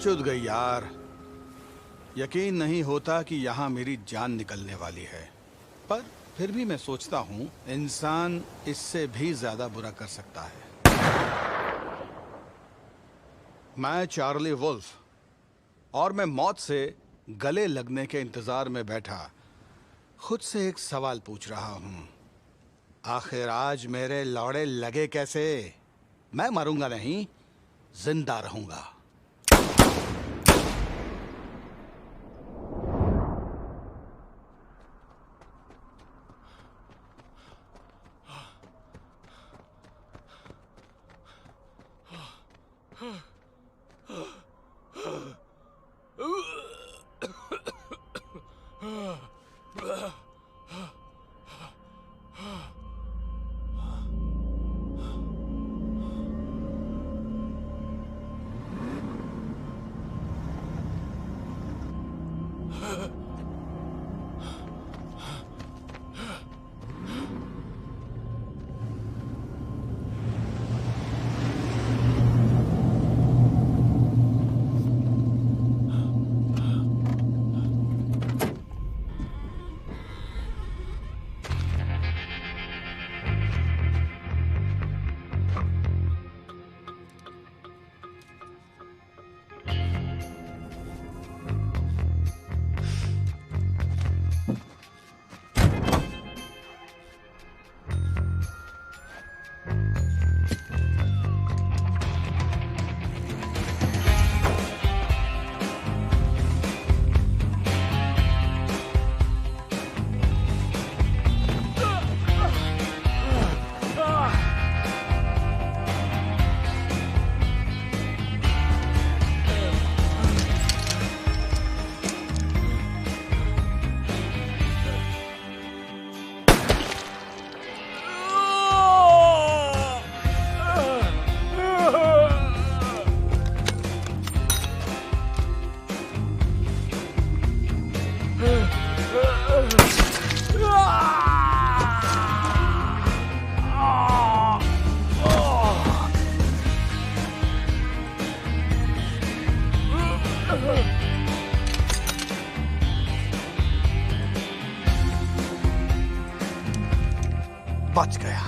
चुद गई यार। यकीन नहीं होता कि यहाँ मेरी जान निकलने वाली है, पर फिर भी मैं सोचता हूँ इंसान इससे भी ज्यादा बुरा कर सकता है। मैं चार्ली वुल्फ, और मैं मौत से गले लगने के इंतजार में बैठा खुद से एक सवाल पूछ रहा हूँ, आखिर आज मेरे लौड़े लगे कैसे? मैं मरूंगा नहीं, जिंदा रहूंगा। बच गया।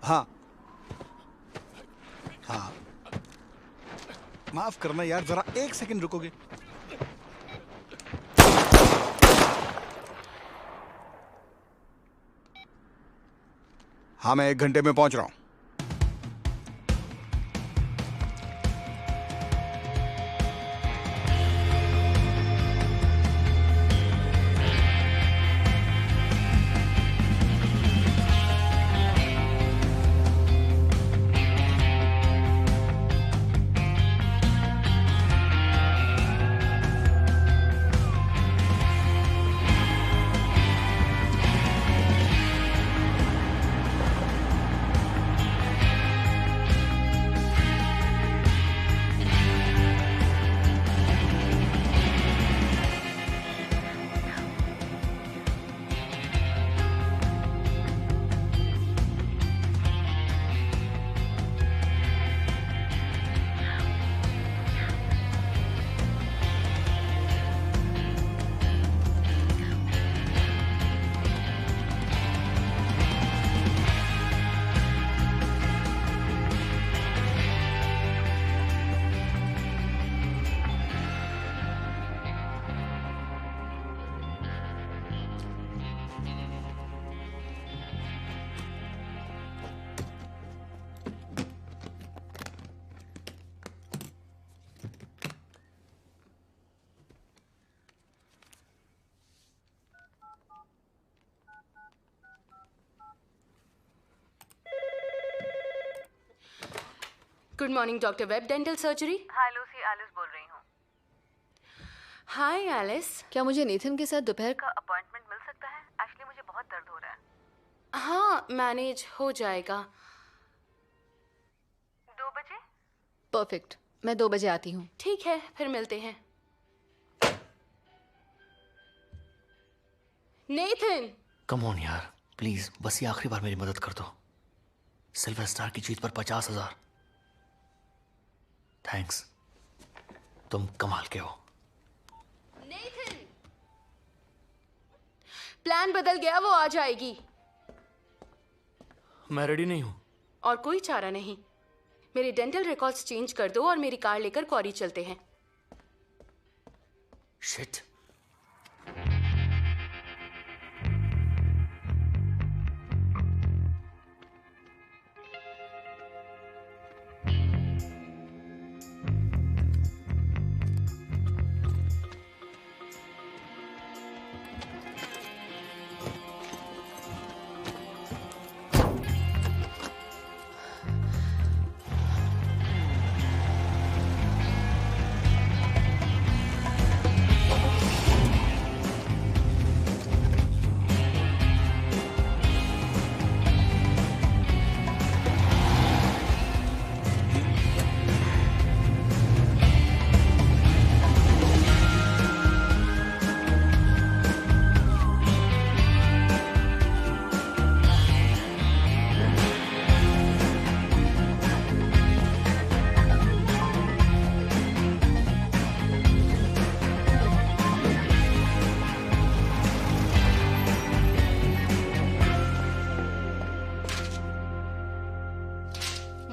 हाँ हाँ, माफ करना यार, जरा एक सेकंड रुकोगे? हाँ, मैं 1 घंटे में पहुंच रहा हूं। Good morning doctor Webb, dental surgery. Hi Lucy, Alice बोल रही हूँ। Hi Alice. क्या मुझे नेथन के साथ दोपहर का अपॉइंटमेंट मिल सकता है? एक्चुअली मुझे बहुत दर्द हो रहा है। हाँ, मैनेज हो जाएगा। 2 बजे? परफेक्ट, मैं 2 बजे आती हूँ। ठीक है, फिर मिलते हैं। नेथन। कम ऑन यार, प्लीज बस ये आखिरी बार मेरी मदद कर दो। सिल्वर स्टार की जीत पर 50,000। थैंक्स, तुम कमाल के हो। नेथन, प्लान बदल गया, वो आ जाएगी। मैं रेडी नहीं हूं। और कोई चारा नहीं। मेरे डेंटल रिकॉर्ड्स चेंज कर दो और मेरी कार लेकर क्वारी चलते हैं। शिट।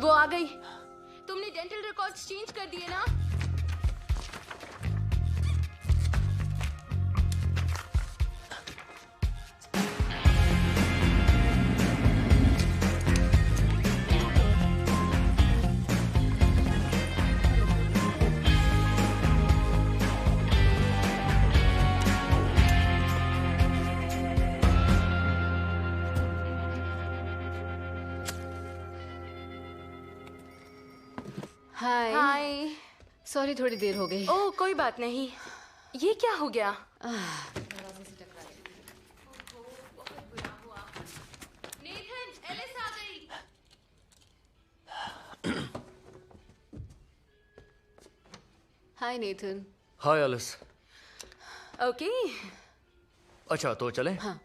वो आ गई। तुमने डेंटल रिकॉर्ड्स चेंज कर दिए ना? हाय। हाय। सॉरी, थोड़ी देर हो गई। ओह, कोई बात नहीं। ये क्या हो गया? नेथन, एलिस आ गई। हाय नेथन। हाय एलिस। ओके। अच्छा तो चलें? हाँ।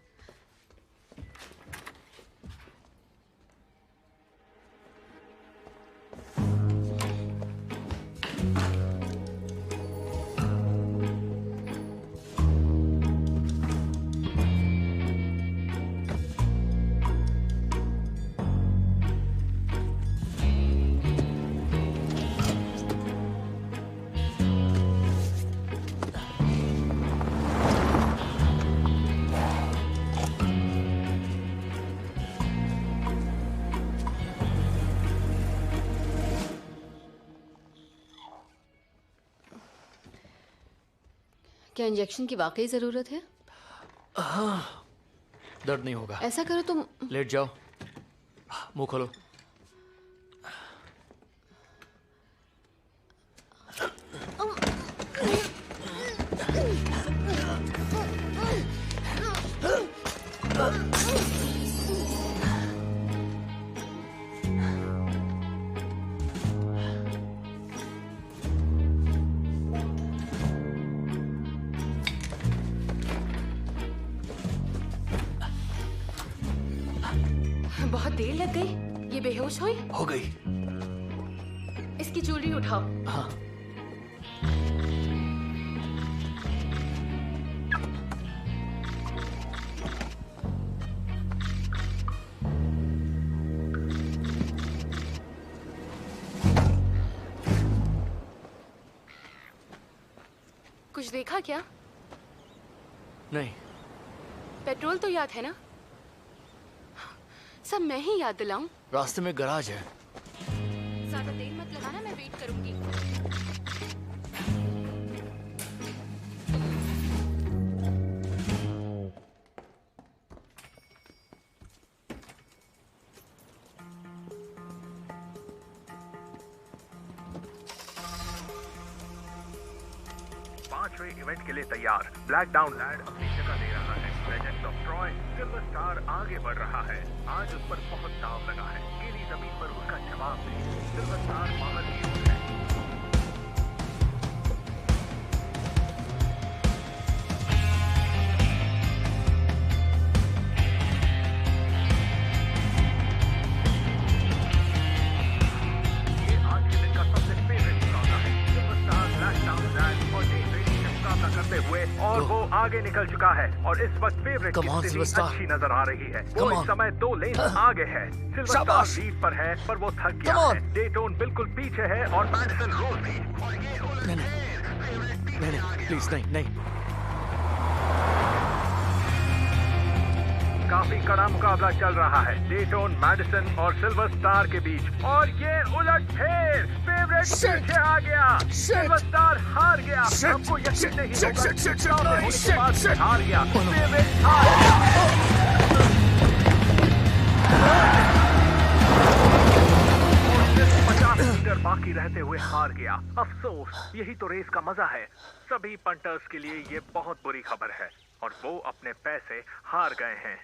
क्या इंजेक्शन की वाकई जरूरत है? दर्द नहीं होगा। ऐसा करो तुम। लेट जाओ, मुंह खोलो। बहुत देर लग गई। ये बेहोश हुई? हो गई। इसकी ज्वेलरी उठाओ। हाँ। कुछ देखा क्या? नहीं। पेट्रोल तो याद है ना? सब मैं ही याद दिलाऊं? रास्ते में गराज है। ज्यादा देर मत लगाना, मैं वेट करूंगी। इवेंट के लिए तैयार। ब्लैक डाउन लैड अपनी जगह ले रहा है। Legends of Troy silver star आगे बढ़ रहा है। आज उस पर बहुत दाव लगा है। गीली जमीन पर उसका जवाब नहीं। सिल्वर स्टार बाहर की ओर है। ये आज के दिन का सबसे फेवरेट मुकाबला है। Silver Star Black Down Lad और डे ट्रेडिंग से मुकाबला करते हुए और वो आगे निकल चुका है और इस वक्त फेवरेट Come की on, स्थिति Silver Star. अच्छी नजर आ रही है। वो Come इस on. समय 2 लेन आगे है। सिल्वर स्टार शाबाश. लीड पर है पर वो थक गया Come on. है। डेटोन बिल्कुल पीछे है और मैडिसन रोल भी। और ये नहीं नहीं नहीं, प्लीज नहीं नहीं। काफी कड़ा मुकाबला चल रहा है डेटोन, मैडिसन और सिल्वर स्टार के बीच। और ये उलटफेर, फेवरेट पीछे आ गया। सिल्वर स्टार हार गया। आपको यकीन नहीं होगा चुनाव में होने के बाद भी हार गया। फेवरेट हार गया। और सिर्फ 50 मीटर बाकी रहते हुए हार गया। अफसोस, यही तो रेस का मजा है। सभी पंटर्स के लिए ये बहुत बुरी खबर है और वो अपने पैसे हार गए हैं।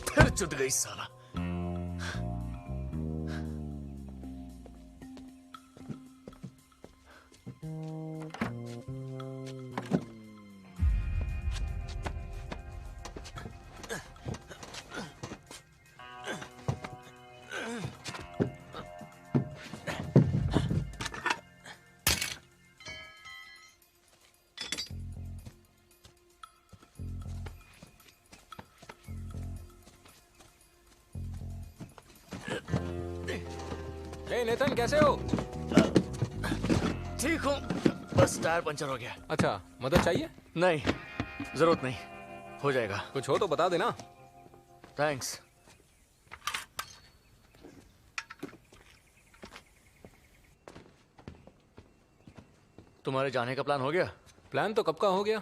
फिर जुट गई साला। हे नेथन, कैसे हो? ठीक हूँ, बस टायर पंचर हो गया। अच्छा, मदद चाहिए? नहीं, जरूरत नहीं, हो जाएगा। कुछ हो तो बता देना। थैंक्स। तुम्हारे जाने का प्लान हो गया? प्लान तो कब का हो गया,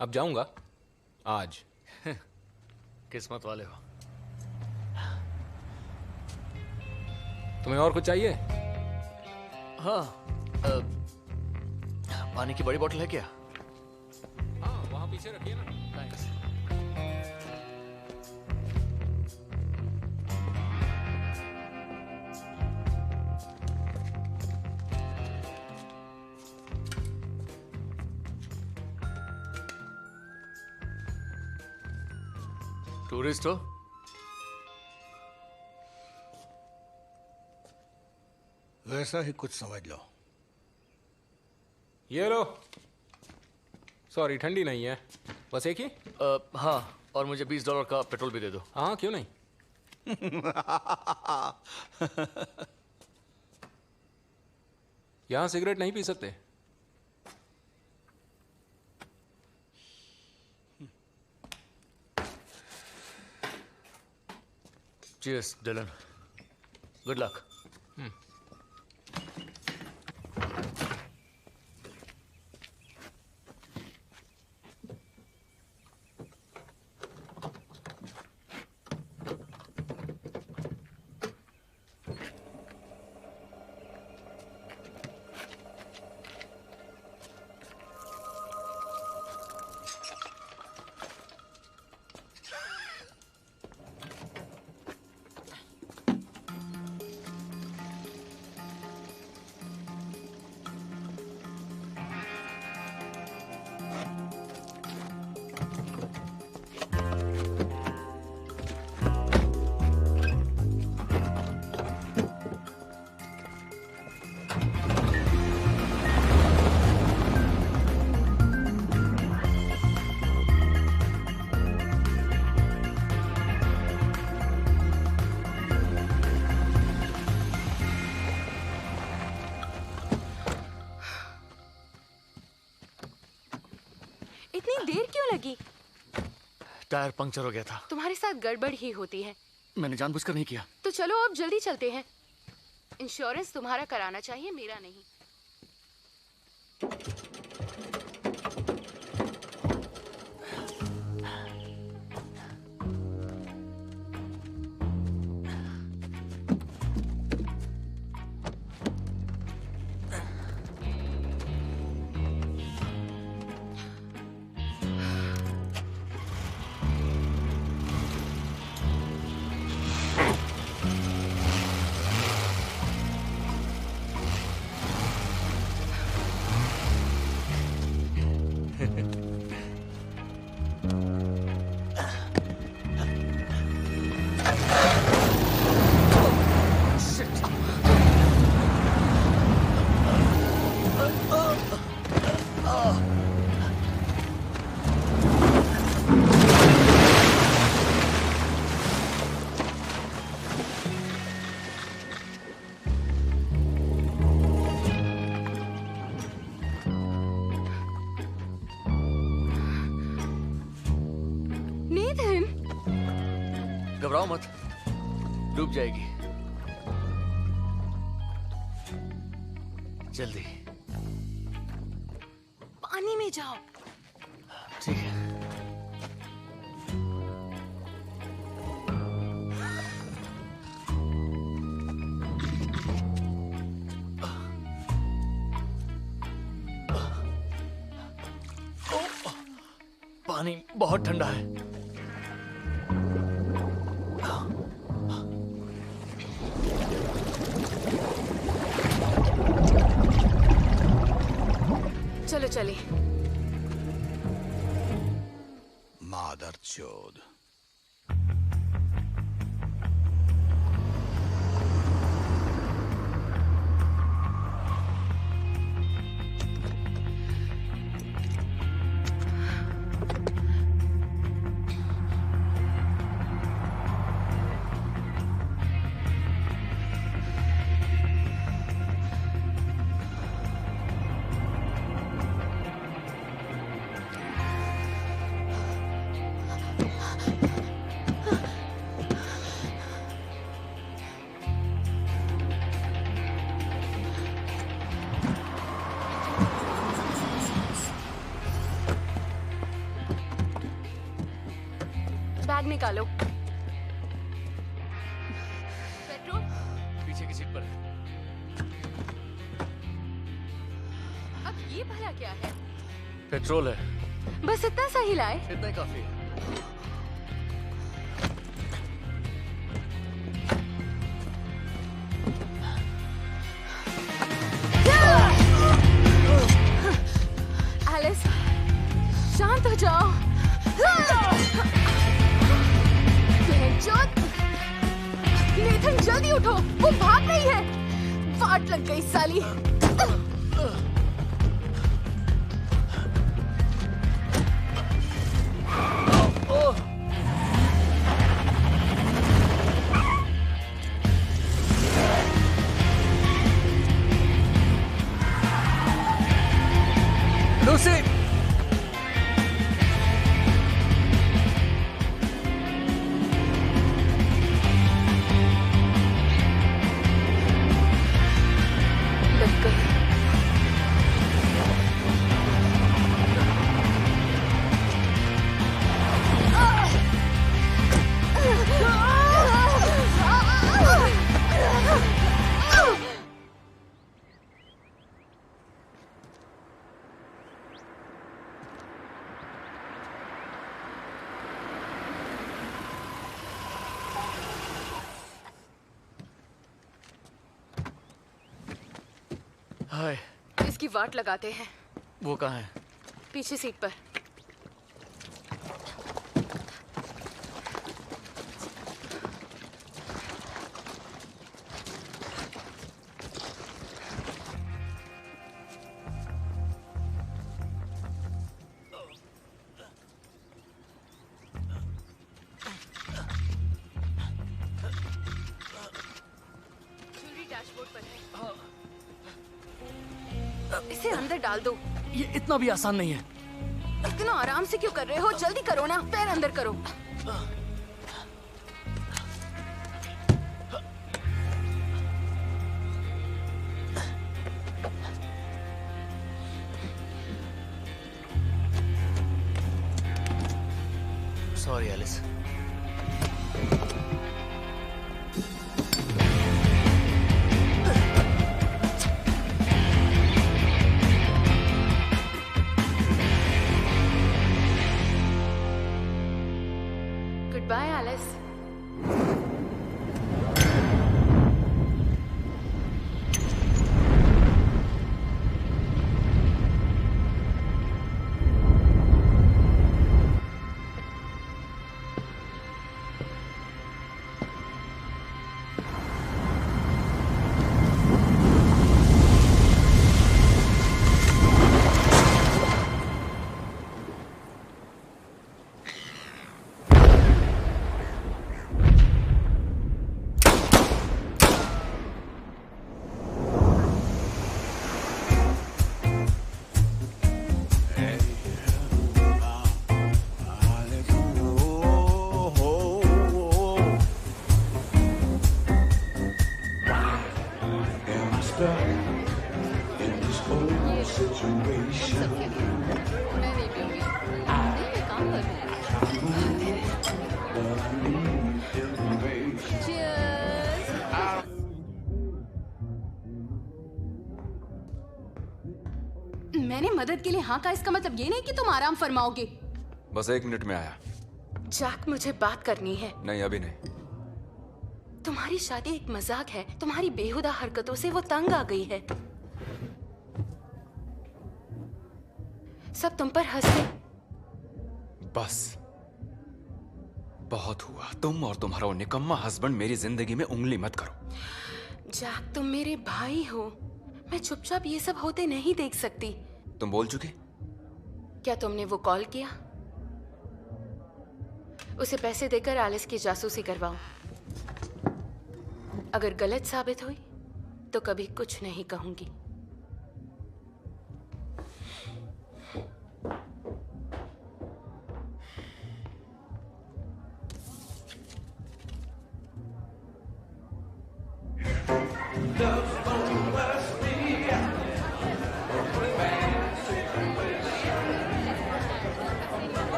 अब जाऊंगा आज। किस्मत वाले हो। तुम्हें और कुछ चाहिए? हाँ, पानी की बड़ी बोतल है क्या? हाँ, वहां पीछे रखिए ना। थैंक्स। टूरिस्ट हो? वैसा ही कुछ समझ लो। ये लो। सॉरी, ठंडी नहीं है, बस एक ही। हाँ, और मुझे $20 का पेट्रोल भी दे दो। हाँ, क्यों नहीं। यहाँ सिगरेट नहीं पी सकते। Cheers, Dylan. Good luck. इतनी देर क्यों लगी? टायर पंक्चर हो गया था। तुम्हारे साथ गड़बड़ ही होती है। मैंने जानबूझकर नहीं किया। तो चलो अब जल्दी चलते हैं। इंश्योरेंस तुम्हारा कराना चाहिए, मेरा नहीं। घबराओ मत, डूब जाएगी। जल्दी पानी में जाओ। ठीक है। पानी बहुत ठंडा है। चलो चले। मादरचोद। बैग निकालो। पेट्रोल पीछे की सीट पर है। अब ये भला क्या है? पेट्रोल है। बस इतना सा ही लाए। इतना ही काफी है। एलिस, शांत हो जाओ। नेथन जल्दी उठो, वो भाग रही है। वाट लग गई साली। लूसी, हाय। इसकी वाट लगाते हैं। वो कहाँ है? पीछे सीट पर। डैशबोर्ड पर है। इसे अंदर डाल दो। ये इतना भी आसान नहीं है। इतना आराम से क्यों कर रहे हो? जल्दी करो ना, पैर अंदर करो। Sorry Alice. Goodbye, Alice. मैंने मदद के लिए हाँ का इसका मतलब ये नहीं कि तुम आराम फरमाओगे। बस 1 मिनट में आया। जैक, मुझे बात करनी है। नहीं, अभी नहीं। तुम्हारी शादी एक मजाक है। तुम्हारी बेहुदा हरकतों से वो तंग आ गई है। सब तुम पर हंसते। बस बहुत हुआ। तुम और तुम्हारा वो निकम्मा हस्बैंड मेरी जिंदगी में उंगली मत करो। जैक, तुम मेरे भाई हो। मैं चुपचाप ये सब होते नहीं देख सकती। तुम बोल चुकी? क्या तुमने वो कॉल किया? उसे पैसे देकर एलिस की जासूसी करवाओ। अगर गलत साबित हुई तो कभी कुछ नहीं कहूंगी।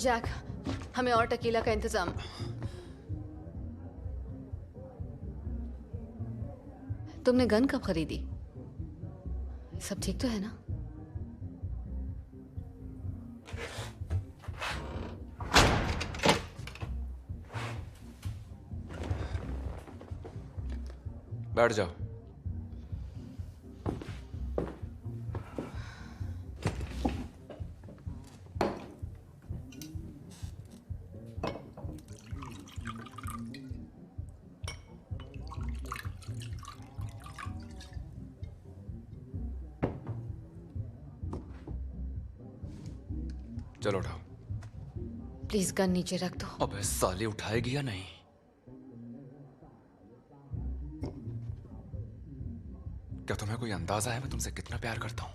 जैक, हमें और टकीला का इंतजाम। तुमने गन कब खरीदी? सब ठीक तो है ना? बैठ जाओ। चलो उठाओ। प्लीज गन नीचे रख दो। अबे साली, उठाएगी या नहीं? क्या तुम्हें कोई अंदाजा है मैं तुमसे कितना प्यार करता हूं?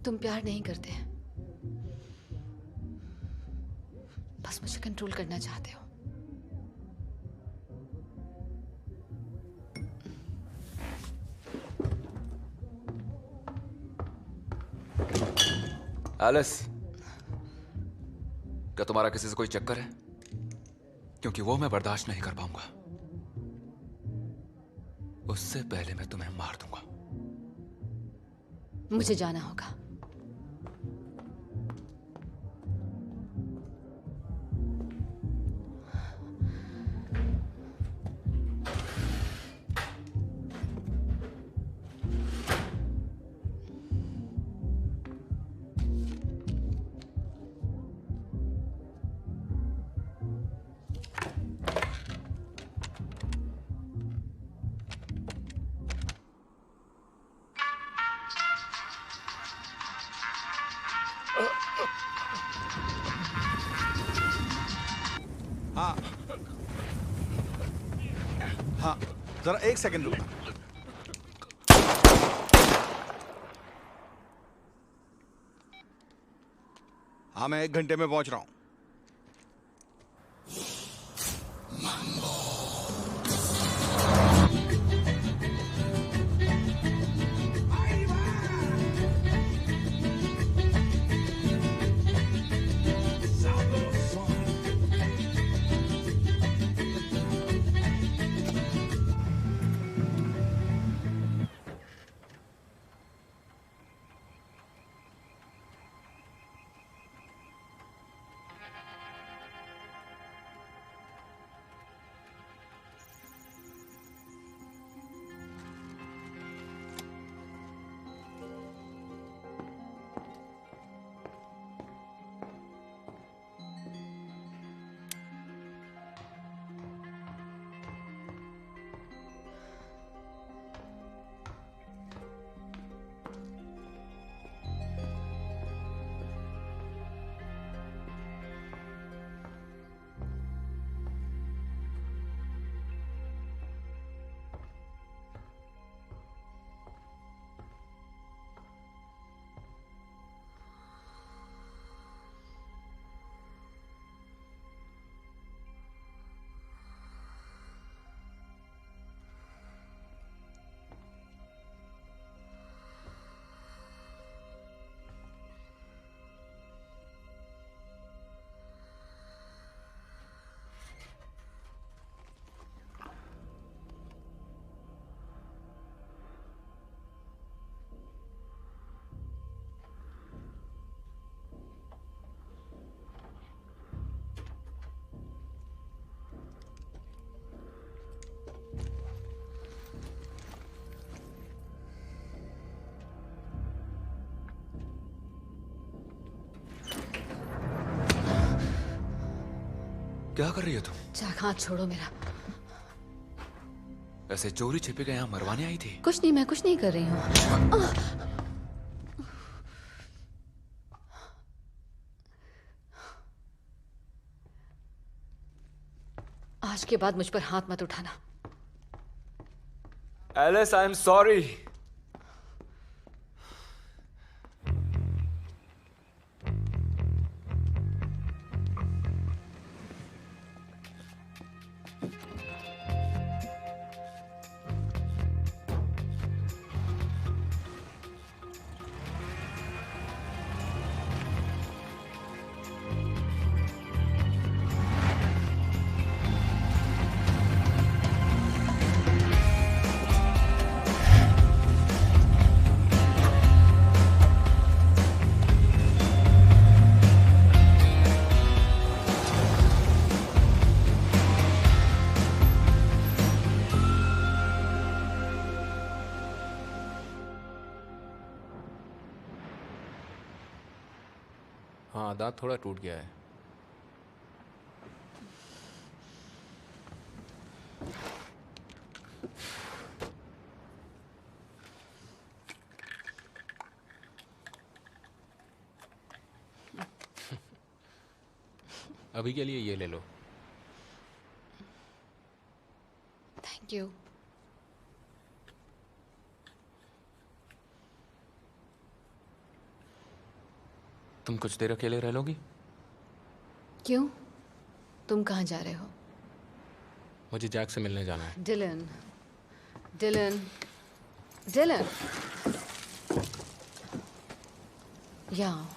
तुम प्यार नहीं करते, बस मुझे कंट्रोल करना चाहते हो। एलिस, क्या तुम्हारा किसी से कोई चक्कर है? क्योंकि वो मैं बर्दाश्त नहीं कर पाऊंगा। उससे पहले मैं तुम्हें मार दूंगा। मुझे जाना होगा। जरा 1 सेकंड रुकना। हाँ, मैं 1 घंटे में पहुंच रहा हूं। क्या कर रही हो तुम? जाक, हाथ छोड़ो मेरा। ऐसे चोरी छिपे के यहाँ मरवाने आई थी? कुछ नहीं, मैं कुछ नहीं कर रही हूँ। आज के बाद मुझ पर हाथ मत उठाना। Alice, I am sorry. हाँ, दांत थोड़ा टूट गया है। अभी के लिए ये ले लो। Thank you. तुम कुछ देर अकेले रह लोगी? क्यों? तुम कहाँ जा रहे हो? मुझे जैक से मिलने जाना है। डिलन, डिलन, डिलन, यहाँ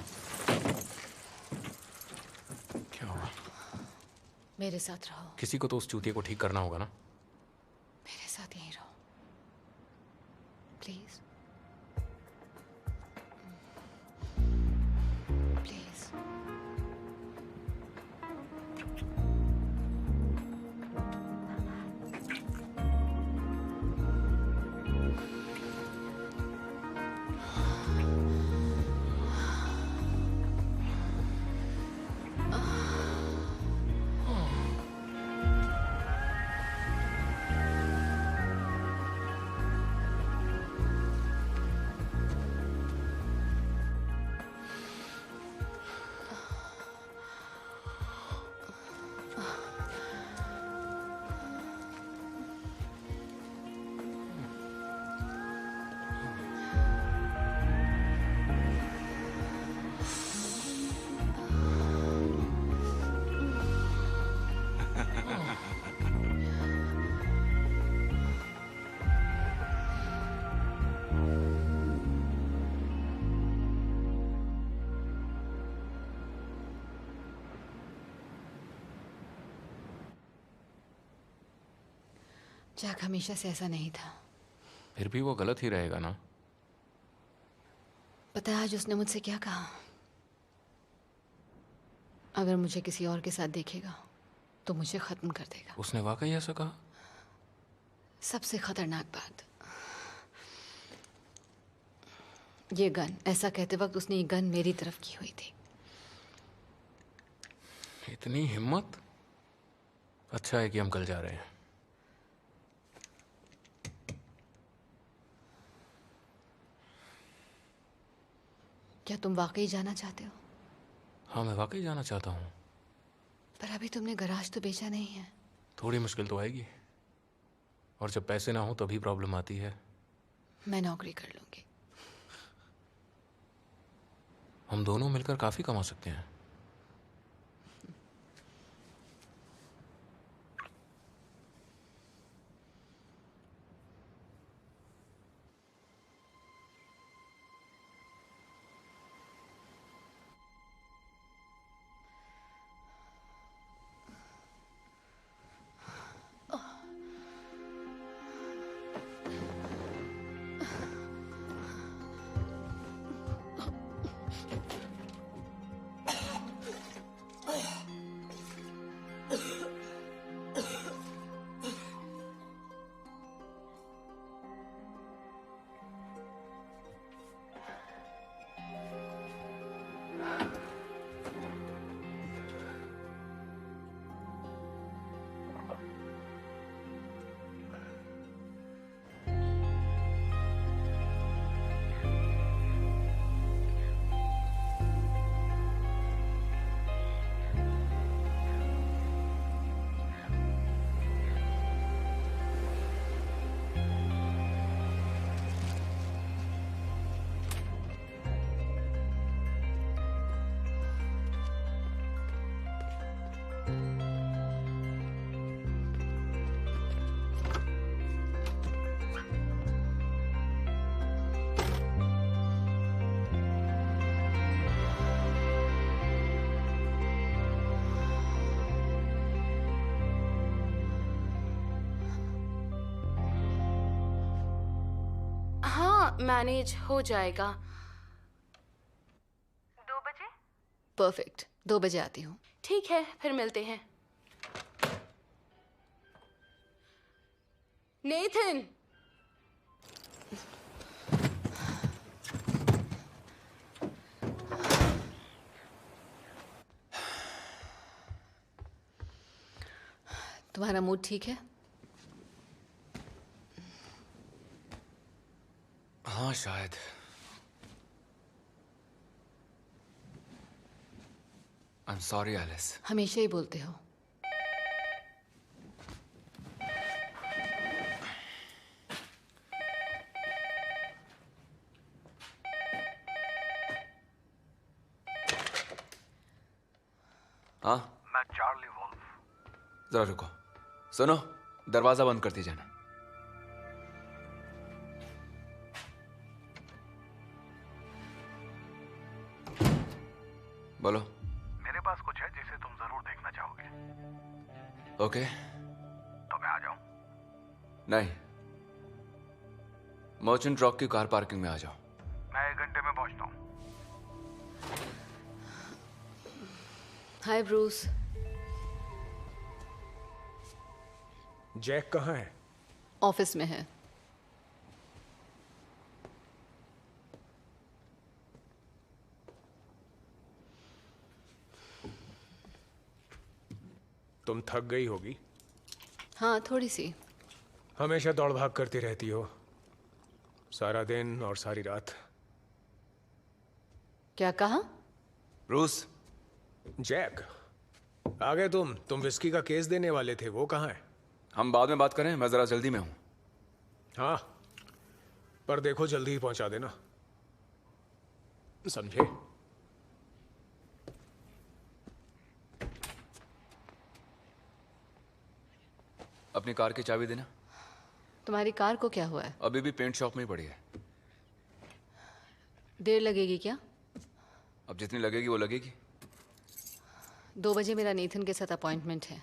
क्या हुआ? मेरे साथ रहो। किसी को तो उस चूतिए को ठीक करना होगा ना। मेरे साथ यहीं रहो, प्लीज, प्लीज। जैक हमेशा से ऐसा नहीं था। फिर भी वो गलत ही रहेगा ना। पता है आज उसने मुझसे क्या कहा? अगर मुझे किसी और के साथ देखेगा तो मुझे खत्म कर देगा। उसने वाकई ऐसा कहा? सबसे खतरनाक बात, ये गन, ऐसा कहते वक्त उसने ये गन मेरी तरफ की हुई थी। इतनी हिम्मत। अच्छा है कि हम कल जा रहे हैं। क्या तुम वाकई जाना चाहते हो? हाँ, मैं वाकई जाना चाहता हूँ। पर अभी तुमने गराज तो बेचा नहीं है। थोड़ी मुश्किल तो आएगी, और जब पैसे ना हो तभी प्रॉब्लम आती है। मैं नौकरी कर लूंगी। हम दोनों मिलकर काफी कमा सकते हैं। मैनेज हो जाएगा। 2 बजे? परफेक्ट, 2 बजे आती हूँ। ठीक है, फिर मिलते हैं। नेथन, तुम्हारा मूड ठीक है? हाँ, शायद। I am sorry Alice. हमेशा ही बोलते हो। हाँ, मैं चार्ली वुल्फ। जरा रुको। सुनो, दरवाजा बंद करती जाना। बोलो। मेरे पास कुछ है जिसे तुम जरूर देखना चाहोगे। ओके। तो मैं आ जाऊं? नहीं, मर्चेंट रॉक की कार पार्किंग में आ जाओ। मैं 1 घंटे में पहुंचता हूं। हाय ब्रूस। जैक कहाँ है? ऑफिस में है। तुम थक गई होगी। हाँ, थोड़ी सी। हमेशा दौड़ भाग करती रहती हो, सारा दिन और सारी रात। क्या कहा? ब्रूस। जैक, आ गए तुम विस्की का केस देने वाले थे, वो कहाँ है? हम बाद में बात करें, मैं जरा जल्दी में हूं। हाँ, पर देखो जल्दी ही पहुंचा देना, समझे? अपनी कार की चाबी देना। तुम्हारी कार को क्या हुआ है? अभी भी पेंट शॉप में ही पड़ी है। देर लगेगी क्या? अब जितनी लगेगी वो लगेगी। 2 बजे मेरा नेथन के साथ अपॉइंटमेंट है।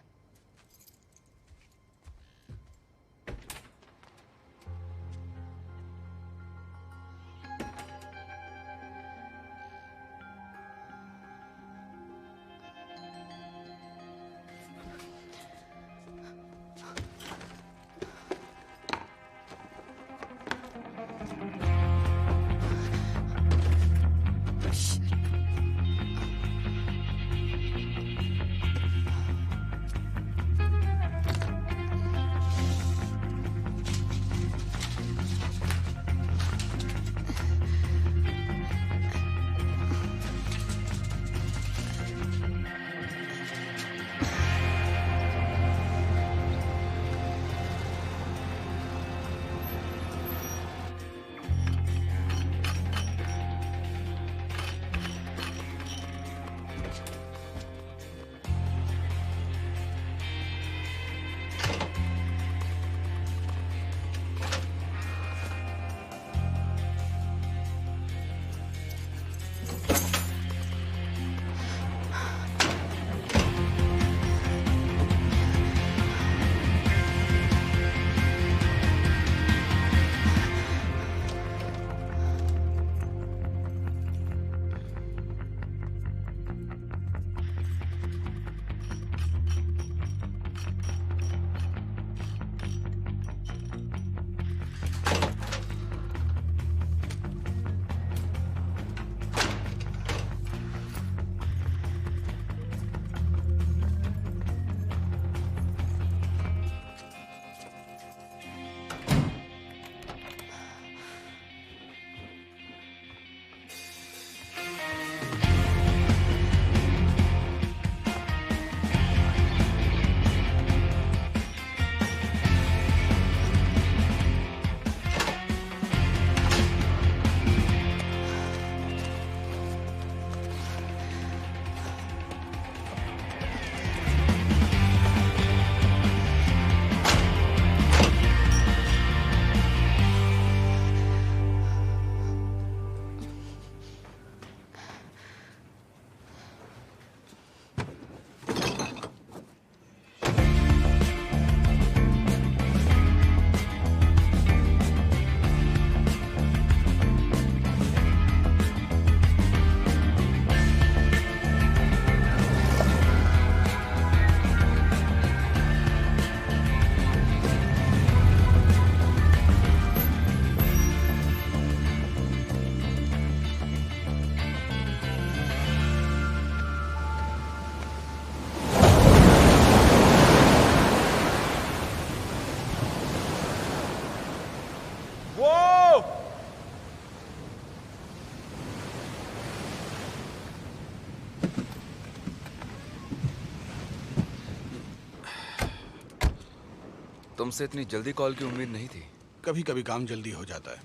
तुमसे इतनी जल्दी कॉल की उम्मीद नहीं थी। कभी कभी काम जल्दी हो जाता है।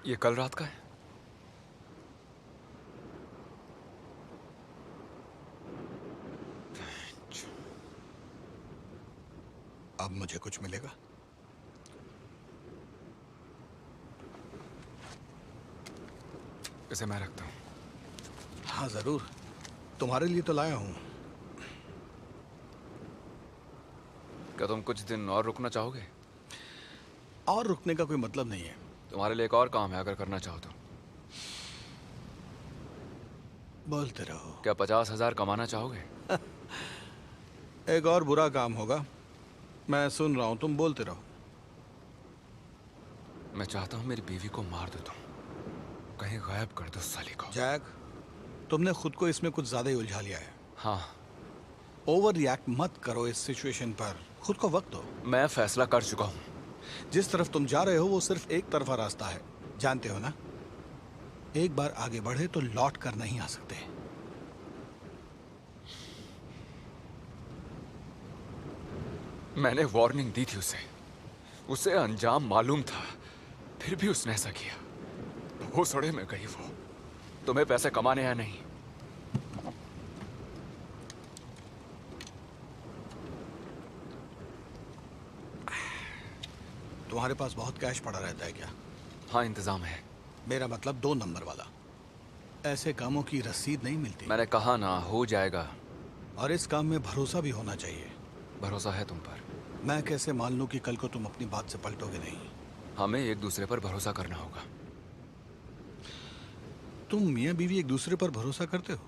ये कल रात का है। अब मुझे कुछ मिलेगा? इसे मैं रखता हूं। हाँ जरूर, तुम्हारे लिए तो लाया हूं। क्या तुम कुछ दिन और रुकना चाहोगे? और रुकने का कोई मतलब नहीं है। तुम्हारे लिए एक और काम है, अगर करना चाहो तो। बोलते रहो। क्या 50,000 कमाना चाहोगे? एक और बुरा काम होगा। मैं सुन रहा हूं, तुम बोलते रहो। मैं चाहता हूं मेरी बीवी को मार दो तुम, कहीं गायब कर दो साली को। जैक, तुमने खुद को इसमें कुछ ज्यादा ही उलझा लिया है। हाँ। ओवर रिएक्ट मत करो इस सिचुएशन पर, खुद को वक्त दो। मैं फैसला कर चुका हूं। जिस तरफ तुम जा रहे हो वो सिर्फ एक तरफा रास्ता है, जानते हो ना? एक बार आगे बढ़े तो लौट कर नहीं आ सकते। मैंने वार्निंग दी थी उसे अंजाम मालूम था, फिर भी उसने ऐसा किया। भोसड़े में गई वो। तुम्हें पैसे कमाने या नहीं? तुम्हारे पास बहुत कैश पड़ा रहता है क्या? हाँ, इंतजाम है। मेरा मतलब 2 नंबर वाला। ऐसे कामों की रसीद नहीं मिलती। मैंने कहा ना, हो जाएगा। और इस काम में भरोसा भी होना चाहिए। भरोसा है तुम पर। मैं कैसे मान लूं कि कल को तुम अपनी बात से पलटोगे नहीं? हमें एक दूसरे पर भरोसा करना होगा। तुम मियाँ बीवी एक दूसरे पर भरोसा करते हो?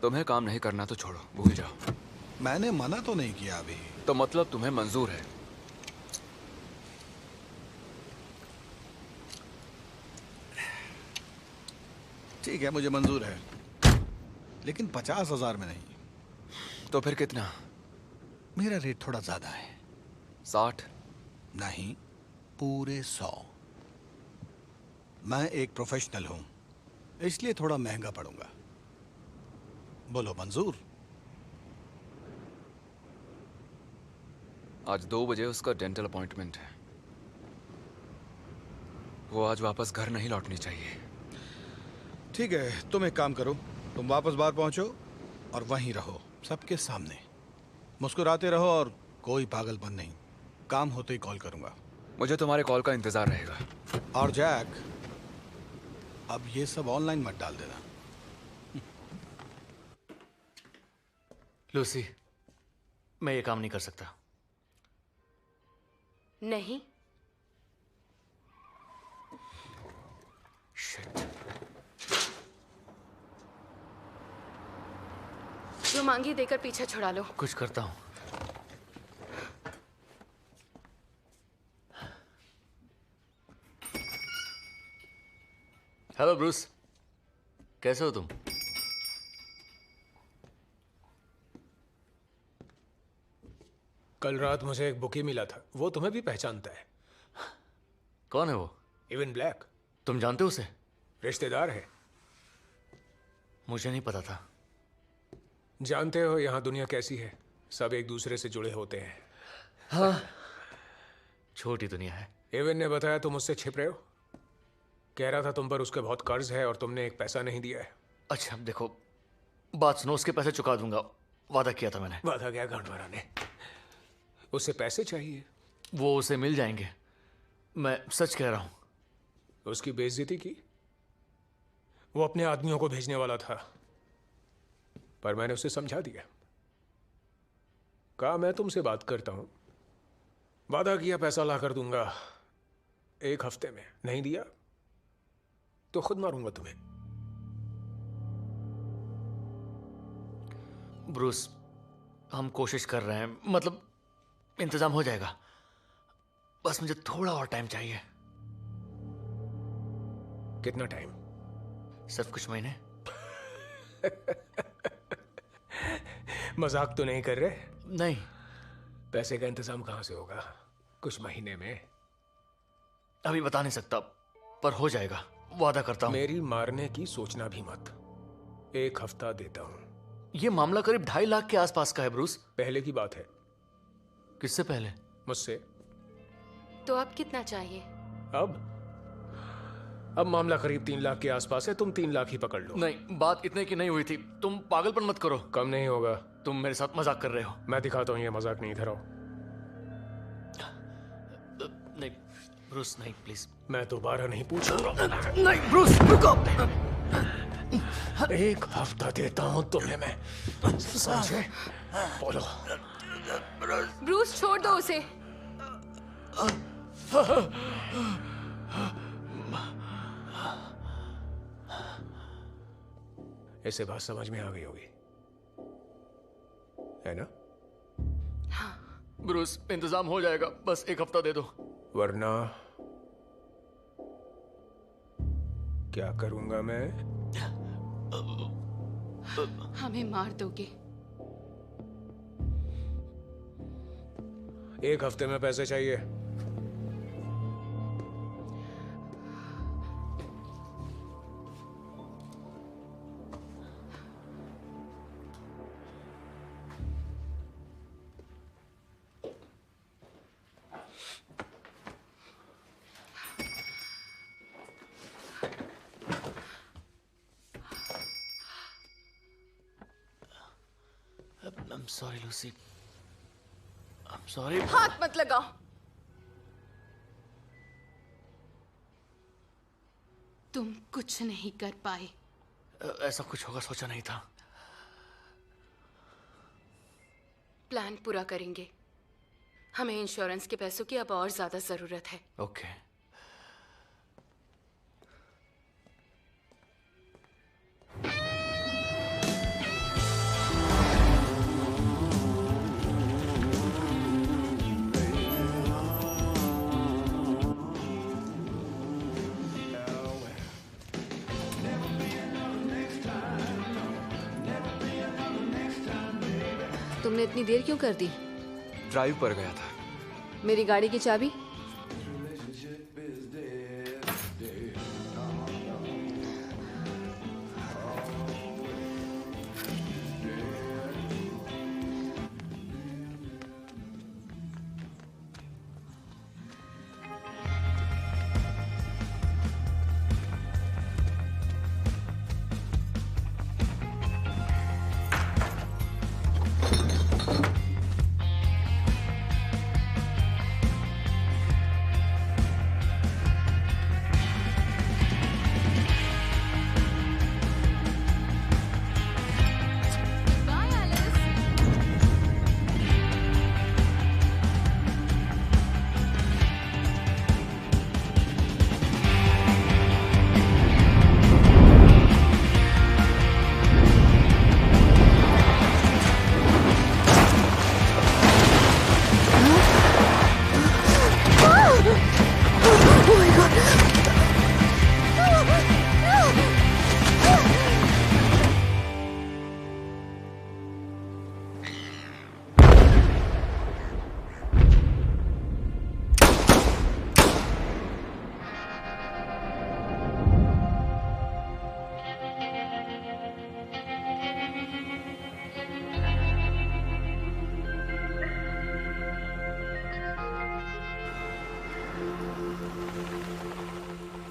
तुम्हें काम नहीं करना तो छोड़ो, भूल जाओ। मैंने मना तो नहीं किया अभी। तो मतलब तुम्हें मंजूर है? ठीक है, मुझे मंजूर है, लेकिन 50,000 में नहीं। तो फिर कितना? मेरा रेट थोड़ा ज्यादा है। 60? नहीं, पूरे 100। मैं एक प्रोफेशनल हूं, इसलिए थोड़ा महंगा पड़ूंगा। बोलो मंजूर? आज 2 बजे उसका डेंटल अपॉइंटमेंट है। वो आज वापस घर नहीं लौटनी चाहिए। ठीक है, तुम एक काम करो, तुम वापस बाहर पहुंचो और वहीं रहो, सबके सामने मुस्कुराते रहो और कोई पागलपन नहीं। काम होते ही कॉल करूंगा। मुझे तुम्हारे कॉल का इंतजार रहेगा। और जैक, अब ये सब ऑनलाइन मत डाल देना। लूसी, मैं ये काम नहीं कर सकता। नहीं। शिट। जो मांगी देकर पीछे छुड़ा लो। कुछ करता हूं। हेलो ब्रूस, कैसे हो तुम? कल रात मुझे एक बुकी मिला था, वो तुम्हें भी पहचानता है। कौन है वो? Even black. तुम जानते हो उसे? रिश्तेदार है। मुझे नहीं पता था। जानते हो यहाँ दुनिया कैसी है, सब एक दूसरे से जुड़े होते हैं। हाँ, छोटी दुनिया है। इवन ने बताया तुम उससे छिप रहे हो। कह रहा था तुम पर उसके बहुत कर्ज है और तुमने एक पैसा नहीं दिया है। अच्छा देखो, बात सुनो, उसके पैसे चुका दूंगा, वादा किया था मैंने। वादा क्या गांडवारा ने? उससे पैसे चाहिए। वो उसे मिल जाएंगे, मैं सच कह रहा हूं। उसकी बेइज्जती की। वो अपने आदमियों को भेजने वाला था, पर मैंने उसे समझा दिया। कहा मैं तुमसे बात करता हूं, वादा किया पैसा ला कर दूंगा 1 हफ्ते में। नहीं दिया तो खुद मारूंगा तुम्हें। ब्रूस, हम कोशिश कर रहे हैं, मतलब इंतजाम हो जाएगा, बस मुझे थोड़ा और टाइम चाहिए। कितना टाइम? सिर्फ कुछ महीने। मजाक तो नहीं कर रहे? नहीं। पैसे का इंतजाम कहां से होगा कुछ महीने में? अभी बता नहीं सकता, पर हो जाएगा, वादा करता हूं। मेरी मारने की सोचना भी मत। 1 हफ्ता देता हूं। ये मामला करीब 2.5 लाख के आसपास का है ब्रूस। पहले की बात है। किससे पहले? मुझसे। तो अब कितना चाहिए? अब मामला करीब 3 लाख के आसपास है। तुम 3 लाख ही पकड़ लो। नहीं, बात इतने की नहीं हुई थी। तुम पागलपन मत करो। कम नहीं होगा। तुम मेरे साथ मजाक कर रहे हो। मैं दिखाता हूं ये मजाक नहीं। इधर आओ। नहीं ब्रूस, नहीं प्लीज। मैं दोबारा नहीं पूछूंगा। नहीं ब्रूस, रुको। 1 हफ्ता देता हूं तुम्हें मैं, समझे? बोलो। ब्रूस, छोड़ दो उसे। इसे बात समझ में आ गई होगी, है ना? ब्रूस, इंतजाम हो जाएगा, बस 1 हफ्ता दे दो। वरना क्या करूंगा मैं? हमें मार दोगे। 1 हफ्ते में पैसे चाहिए। I'm sorry, Lucy. I'm sorry. हाथ मत लगाओ। तुम कुछ नहीं कर पाए। ऐसा कुछ होगा सोचा नहीं था। प्लान पूरा करेंगे। हमें इंश्योरेंस के पैसों की अब और ज्यादा जरूरत है। ओके। तुमने इतनी देर क्यों कर दी? ड्राइव पर गया था। मेरी गाड़ी की चाबी?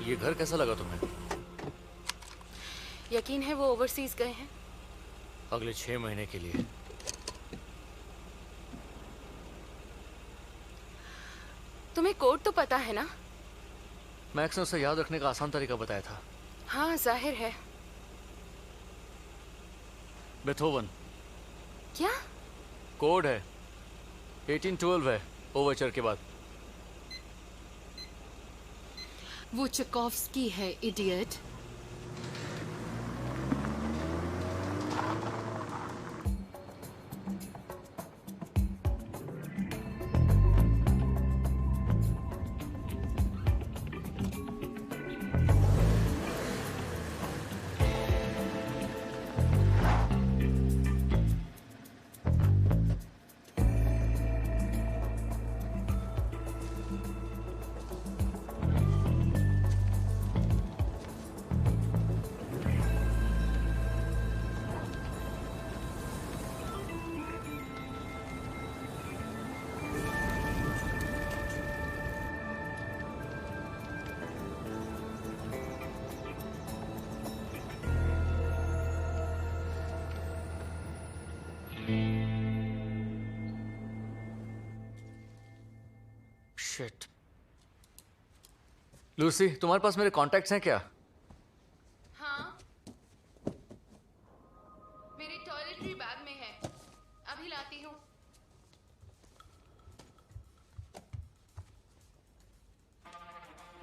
ये घर कैसा लगा तुम्हें? यकीन है वो ओवरसीज गए हैं? अगले 6 महीने के लिए। तुम्हें कोड तो पता है ना? मैक्स ने उसे याद रखने का आसान तरीका बताया था। हाँ जाहिर है। बेथोवन। क्या? कोड है 1812 है ओवरचर के बाद। वो चेकोव्स्की है, इडियट। शिट। लूसी, तुम्हारे पास मेरे कॉन्टैक्ट्स हैं क्या? हाँ, मेरे टॉयलेटरी बैग में है, अभी लाती हूँ।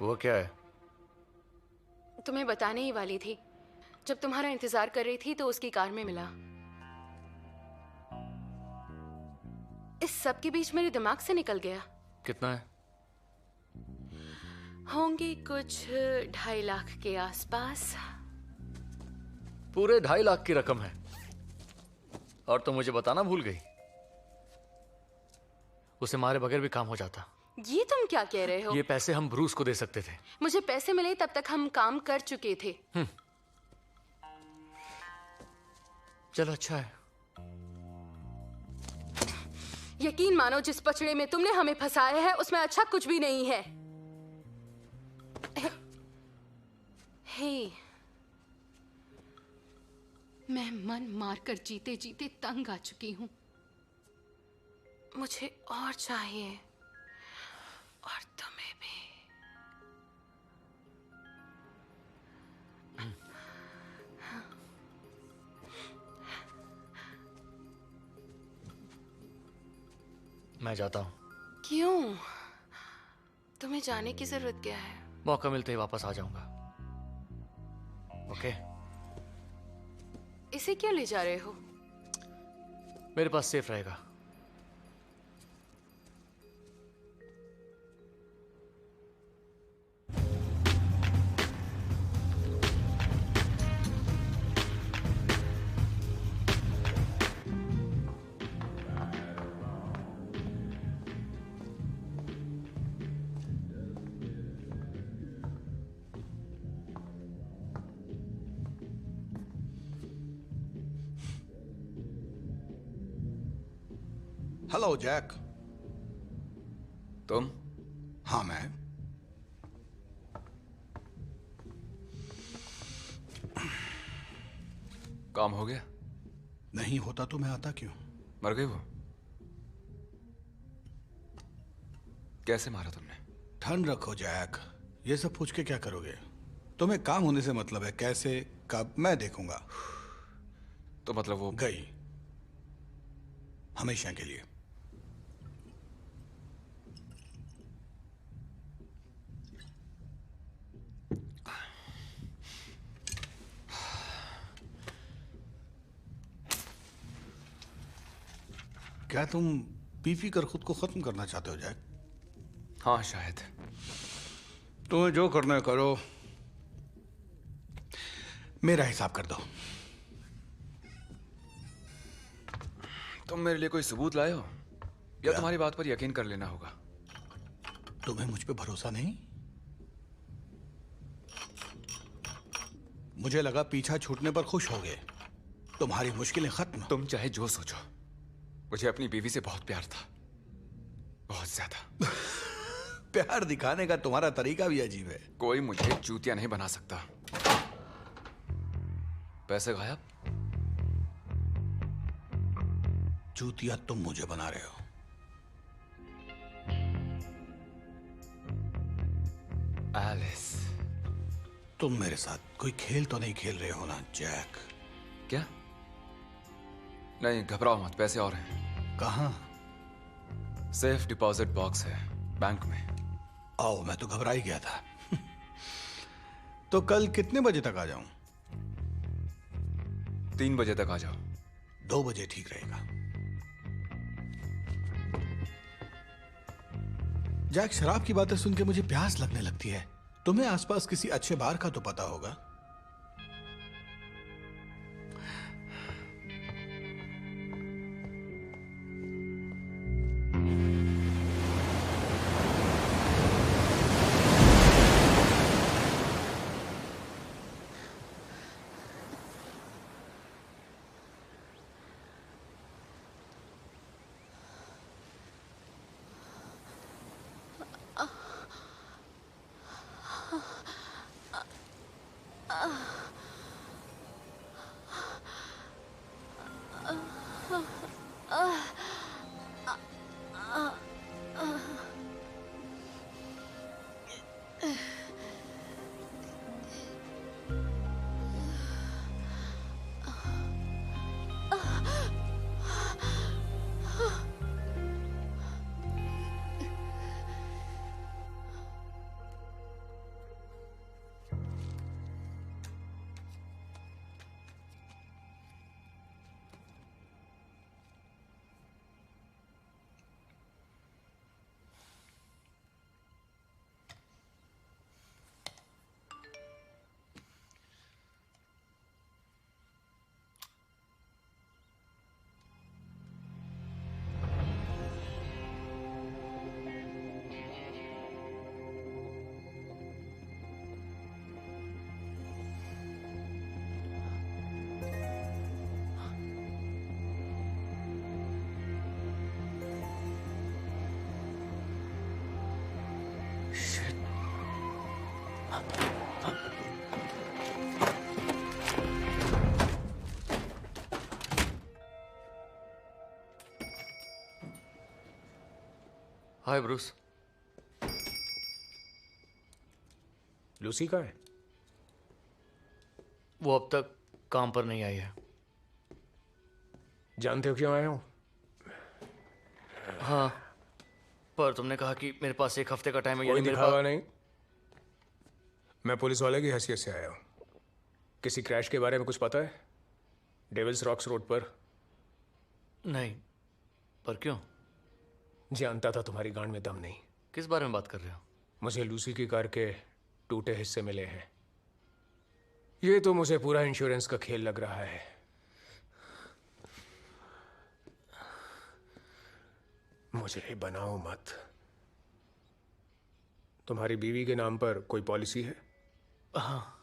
वो क्या है? तुम्हें बताने ही वाली थी। जब तुम्हारा इंतजार कर रही थी तो उसकी कार में मिला। इस सब के बीच मेरे दिमाग से निकल गया। कितना है? होंगे कुछ 2.5 लाख के आसपास। पूरे 2.5 लाख की रकम है। और तो मुझे बताना भूल गई। उसे मारे बगैर भी काम हो जाता। ये तुम क्या कह रहे हो? ये पैसे हम ब्रूस को दे सकते थे। मुझे पैसे मिले तब तक हम काम कर चुके थे। चलो अच्छा है। यकीन मानो जिस पचड़े में तुमने हमें फंसाया है उसमें अच्छा कुछ भी नहीं है। हे, मैं मन मारकर जीते जीते तंग आ चुकी हूं। मुझे और चाहिए, और तुम्हें भी। मैं जाता हूं। क्यों? तुम्हें जाने की जरूरत क्या है? मौका मिलते ही वापस आ जाऊंगा। ओके? इसे क्यों ले जा रहे हो? मेरे पास सेफ रहेगा। Hello Jack. तुम? हाँ मैं। काम हो गया? नहीं होता तो मैं आता क्यों? मर गई वो? कैसे मारा तुमने? ठंड रखो जैक, ये सब पूछ के क्या करोगे? तुम्हें काम होने से मतलब है, कैसे कब मैं देखूंगा। तो मतलब वो गई हमेशा के लिए। क्या तुम पी कर खुद को खत्म करना चाहते हो जैक? हाँ शायद। तुम्हें जो करना है करो, मेरा हिसाब कर दो। तुम मेरे लिए कोई सबूत लाए हो या तुम्हारी बात पर यकीन कर लेना होगा? तुम्हें मुझ पे भरोसा नहीं? मुझे लगा पीछा छूटने पर खुश हो गए, तुम्हारी मुश्किलें खत्म। तुम चाहे जो सोचो, मुझे अपनी बीवी से बहुत प्यार था, बहुत ज्यादा। प्यार दिखाने का तुम्हारा तरीका भी अजीब है। कोई मुझे चूतिया नहीं बना सकता। पैसे गायब? चूतिया तुम मुझे बना रहे हो। एलिस, तुम मेरे साथ कोई खेल तो नहीं खेल रहे हो ना जैक? क्या? नहीं घबराओ मत, पैसे और हैं। कहाँ? सेफ डिपॉजिट बॉक्स है बैंक में। आओ, मैं तो घबरा ही गया था। तो कल कितने बजे तक आ जाऊं? 3 बजे तक आ जाओ। 2 बजे ठीक रहेगा। जैक, शराब की बातें सुन के मुझे प्यास लगने लगती है। तुम्हें आसपास किसी अच्छे बार का तो पता होगा। हाय ब्रूस। लूसी कहाँ है? वो अब तक काम पर नहीं आई है। जानते हो क्यों आया हूं? हाँ, पर तुमने कहा कि मेरे पास 1 हफ्ते का टाइम है। कोई यानी मेरे दिखावा पास नहीं। मैं पुलिस वाले की हैसियत से आया हूं। किसी क्रैश के बारे में कुछ पता है? डेविल्स रॉक्स रोड पर। नहीं, पर क्यों? जानता था तुम्हारी गांड में दम नहीं। किस बारे में बात कर रहे हो? मुझे लूसी की कार के टूटे हिस्से मिले हैं। ये तो मुझे पूरा इंश्योरेंस का खेल लग रहा है। मुझे ही बनाओ मत। तुम्हारी बीवी के नाम पर कोई पॉलिसी है? हाँ।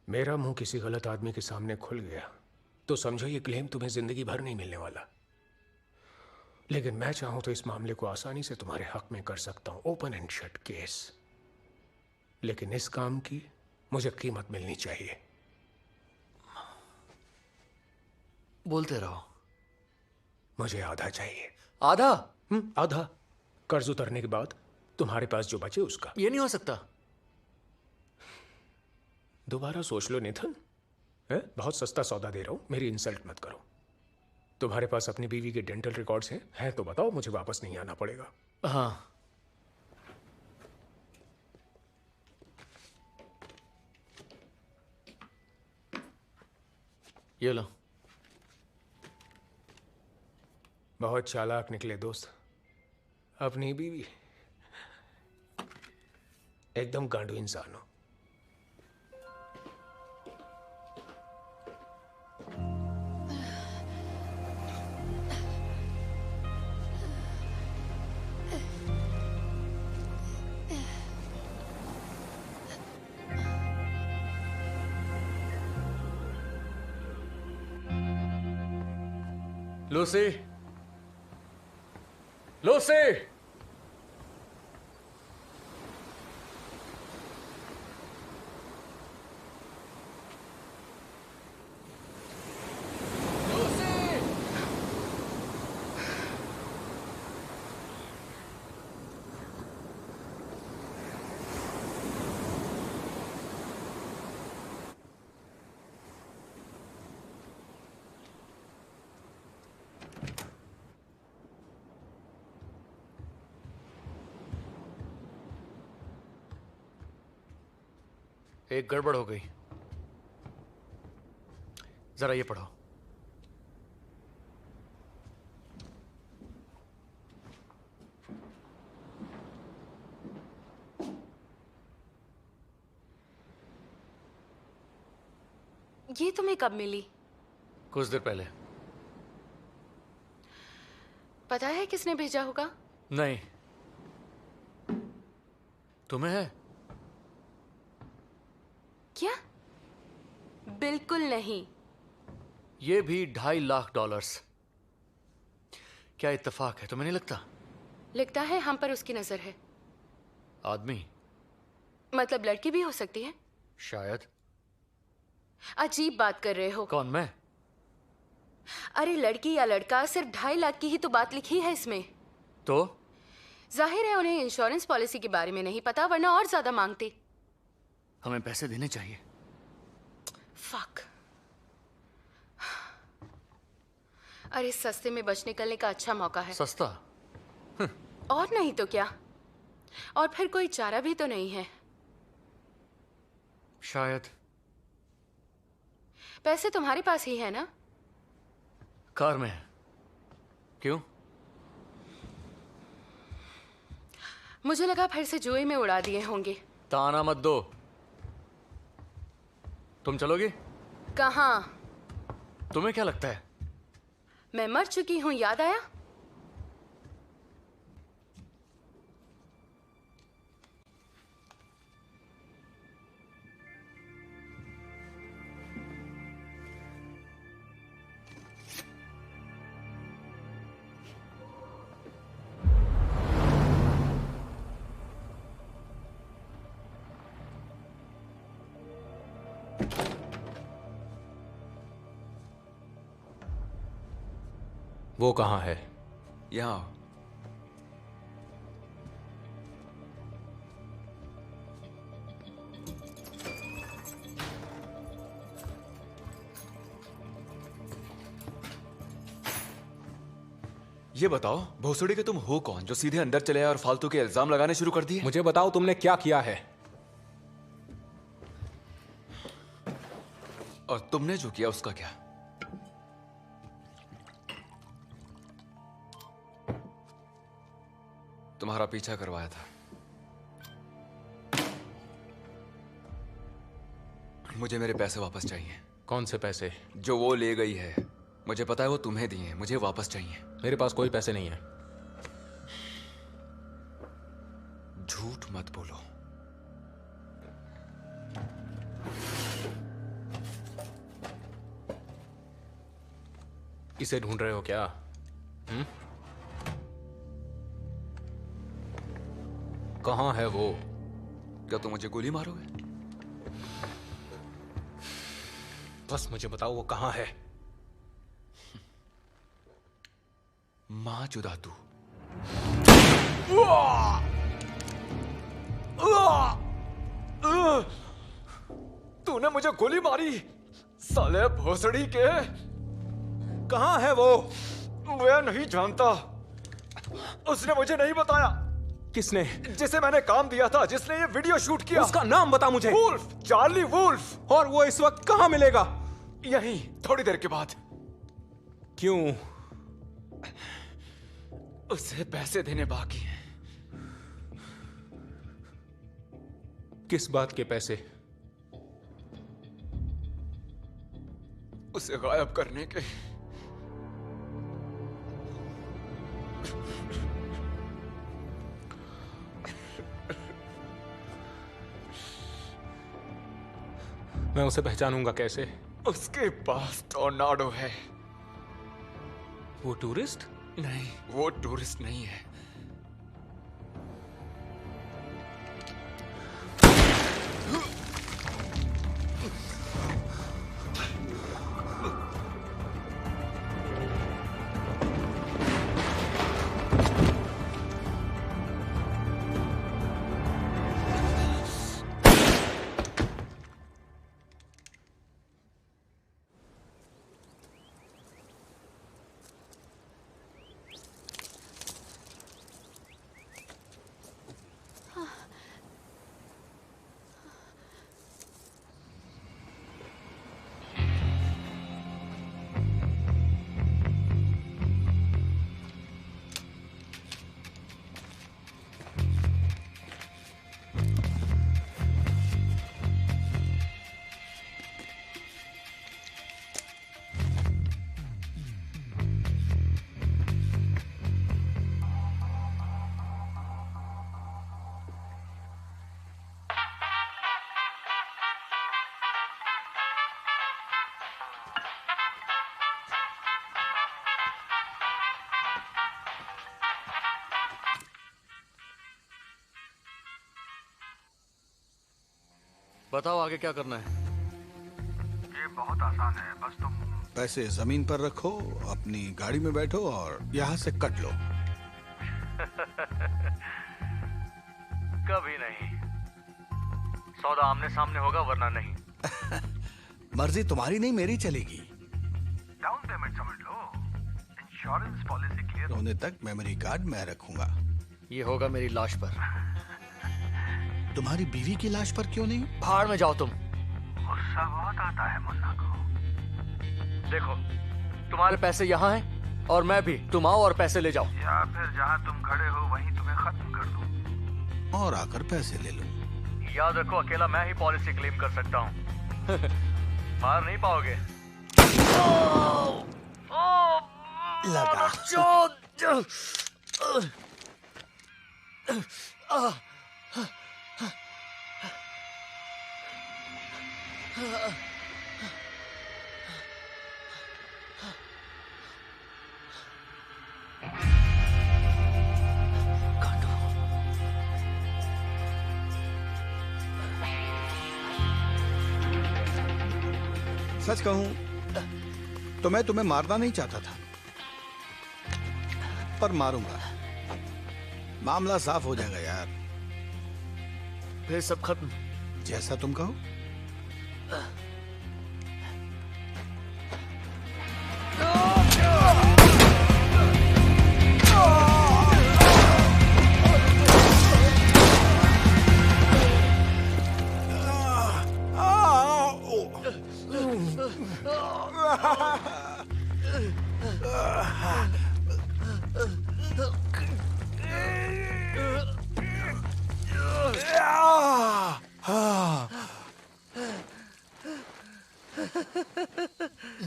मेरा मुंह किसी गलत आदमी के सामने खुल गया तो समझो ये क्लेम तुम्हें जिंदगी भर नहीं मिलने वाला। लेकिन मैं चाहूं तो इस मामले को आसानी से तुम्हारे हक में कर सकता हूं, ओपन एंड शट केस। लेकिन इस काम की मुझे कीमत मिलनी चाहिए। बोलते रहो। मुझे आधा चाहिए। आधा? आधा। कर्ज उतरने के बाद तुम्हारे पास जो बचे उसका। ये नहीं हो सकता। दोबारा सोच लो नेथन। बहुत सस्ता सौदा दे रहा हूं, मेरी इंसल्ट मत करो। तुम्हारे पास अपनी बीवी के डेंटल रिकॉर्ड्स हैं तो बताओ, मुझे वापस नहीं आना पड़ेगा। हाँ। ये लो। बहुत चालाक निकले दोस्त। अपनी बीवी एकदम गांडू इंसान हो। लूसी, लूसी, एक गड़बड़ हो गई। जरा ये पढ़ो। ये तुम्हें कब मिली? कुछ देर पहले। पता है किसने भेजा होगा? नहीं। तुम्हें है? क्या? बिल्कुल नहीं। ये भी $2.5 लाख। क्या इत्तेफाक है, तुम्हें नहीं लगता? लगता है हम पर उसकी नजर है। आदमी? मतलब लड़की भी हो सकती है। शायद। अजीब बात कर रहे हो। कौन, मैं? अरे लड़की या लड़का, सिर्फ 2.5 लाख की ही तो बात लिखी है इसमें। तो जाहिर है उन्हें इंश्योरेंस पॉलिसी के बारे में नहीं पता, वरना और ज्यादा मांगते। हमें पैसे देने चाहिए। फक। अरे सस्ते में बच निकलने का अच्छा मौका है। सस्ता? और नहीं तो क्या। और फिर कोई चारा भी तो नहीं है। शायद। पैसे तुम्हारे पास ही है ना? कार में है। क्यों? मुझे लगा फिर से जुए में उड़ा दिए होंगे। ताना मत दो। तुम चलोगी? कहाँ? तुम्हें क्या लगता है? मैं मर चुकी हूं, याद आया? वो कहाँ है? यहाँ। ये बताओ, भोसड़ी के तुम हो कौन जो सीधे अंदर चले आए और फालतू के इल्जाम लगाने शुरू कर दिए? मुझे बताओ तुमने क्या किया है? और तुमने जो किया उसका क्या? तुम्हारा पीछा करवाया था। मुझे मेरे पैसे वापस चाहिए। कौन से पैसे? जो वो ले गई है। मुझे पता है वो तुम्हें दिए हैं, मुझे वापस चाहिए। मेरे पास कोई पैसे नहीं है। झूठ मत बोलो। इसे ढूंढ रहे हो क्या? कहाँ है वो? क्या तुम मुझे गोली मारोगे? बस मुझे बताओ वो कहाँ है? माँ चुदा तू। तूने मुझे गोली मारी, साले भोसड़ी के। कहाँ है वो? मैं नहीं जानता, उसने मुझे नहीं बताया। किसने? जिसे मैंने काम दिया था, जिसने ये वीडियो शूट किया। उसका नाम बता मुझे। Wolf, Charlie Wolf. और वो इस वक्त कहाँ मिलेगा? यहीं, थोड़ी देर के बाद। क्यों? उसे पैसे देने बाकी हैं। किस बात के पैसे? उसे गायब करने के। मैं उसे पहचानूंगा कैसे? उसके पास टोर्नाडो है। वो टूरिस्ट? नहीं, वो टूरिस्ट नहीं है। बताओ आगे क्या करना है? ये बहुत आसान है, बस तुम पैसे जमीन पर रखो, अपनी गाड़ी में बैठो और यहाँ से कट लो। कभी नहीं। सौदा आमने सामने होगा, वरना नहीं। मर्जी तुम्हारी नहीं, मेरी चलेगी। डाउन पेमेंट समझ लो। इंश्योरेंस पॉलिसी क्लियर होने तक मेमोरी कार्ड मैं रखूंगा। ये होगा मेरी लाश पर। तुम्हारी बीवी की लाश पर क्यों नहीं? भाड़ में जाओ तुम। गुस्सा बहुत आता है मुन्ना को। देखो, तुम्हारे पैसे यहाँ हैं और मैं भी। तुम आओ और पैसे ले जाओ, या फिर जहाँ तुम खड़े हो वहीं तुम्हें खत्म कर दूं। और आकर पैसे ले लो। याद रखो, अकेला मैं ही पॉलिसी क्लेम कर सकता हूँ। मार नहीं पाओगे। लगा। सच कहूं तो मैं तुम्हें मारना नहीं चाहता था, पर मारूंगा। मामला साफ हो जाएगा यार। फिर सब खत्म। जैसा तुम कहो।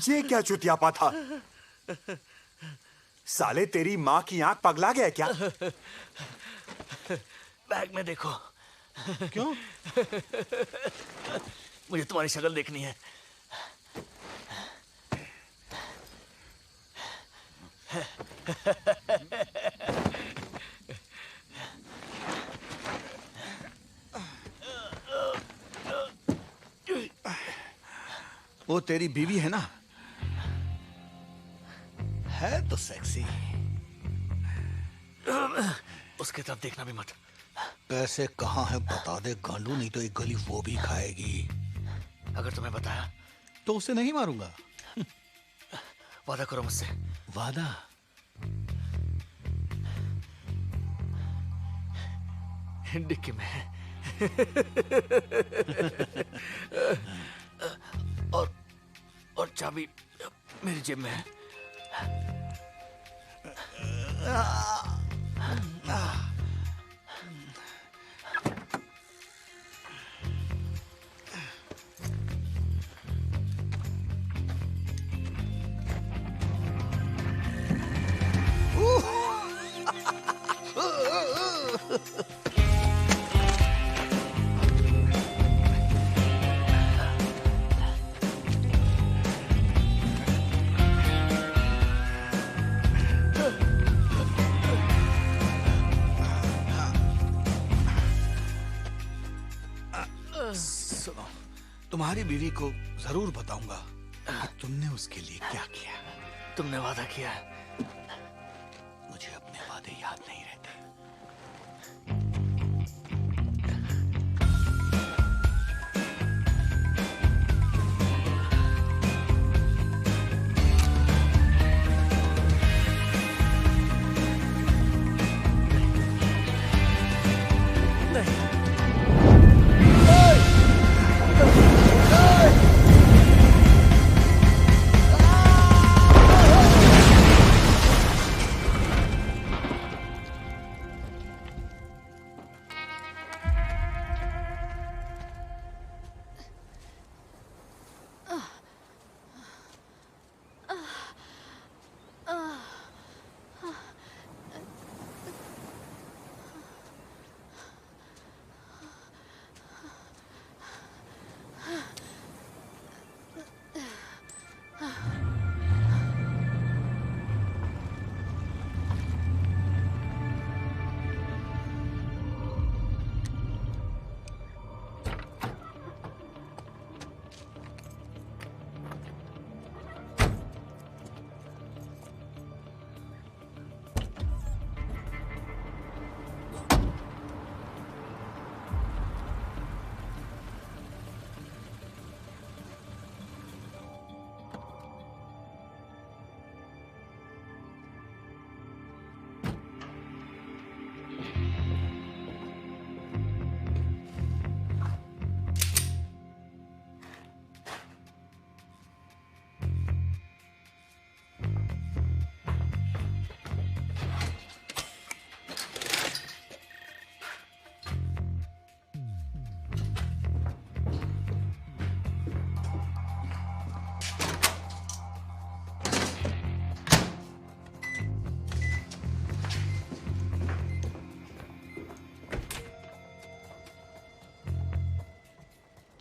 ये क्या चुतियापा था? साले तेरी माँ की आंख पगला गया क्या? बैग में देखो। क्यों? मुझे तुम्हारी शक्ल देखनी है। वो तेरी बीवी है ना, है तो सेक्सी। उसकी तरफ देखना भी मत। पैसे कहाँ है बता दे गांडू, नहीं तो एक गली वो भी खाएगी। अगर तुम्हें बताया तो उसे नहीं मारूंगा। वादा करो मुझसे। वादा? डिक्की में है। और चाबी मेरी जेब में है। सुनो, तुम्हारी बीवी को जरूर बताऊंगा कि तुमने उसके लिए क्या किया। तुमने वादा किया है। मुझे अपने वादे याद नहीं रहते।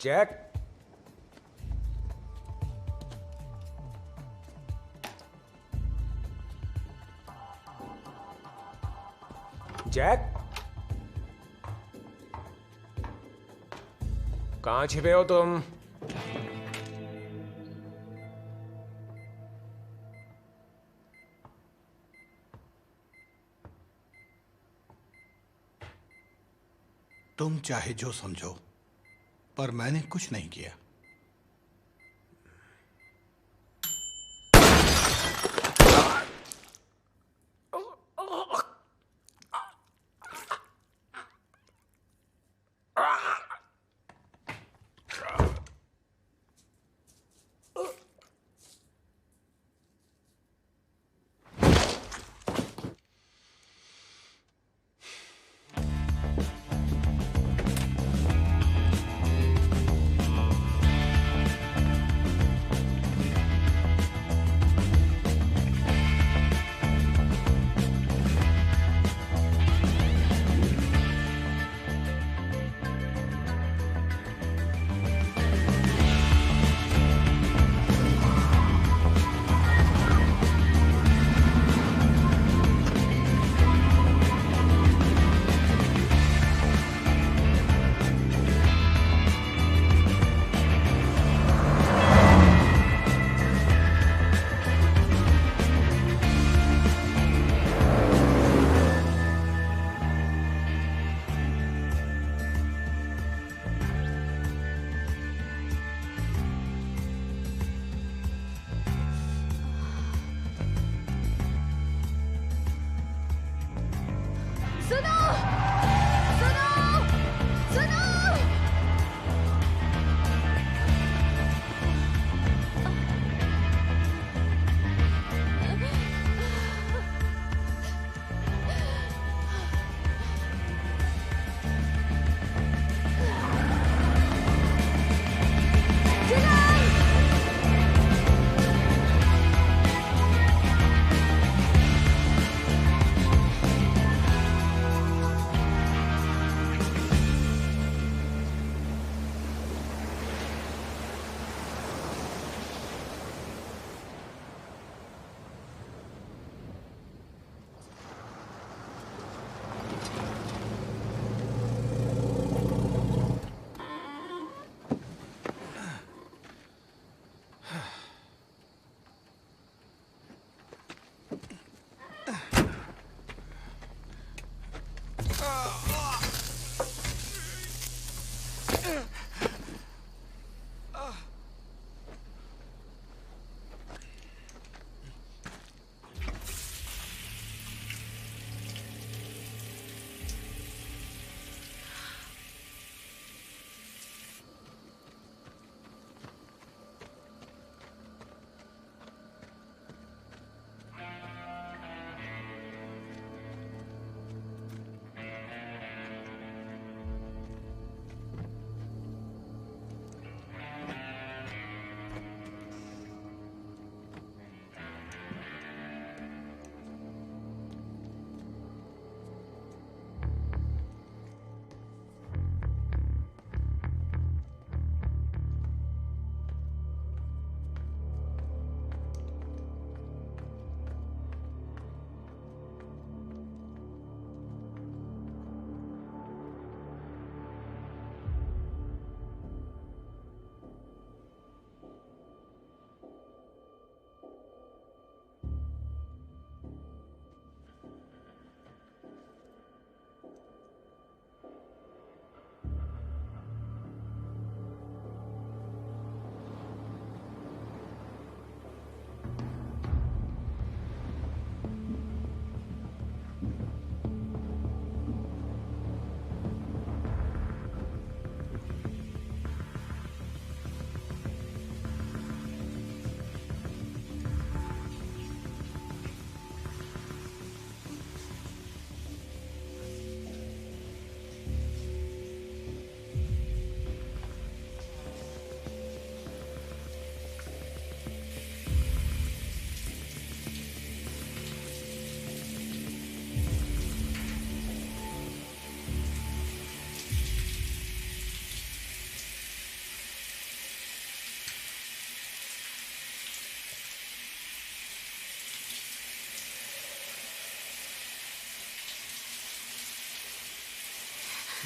जैक, जैक, कहाँ छिपे हो तुम? तुम चाहे जो समझो, पर मैंने कुछ नहीं किया।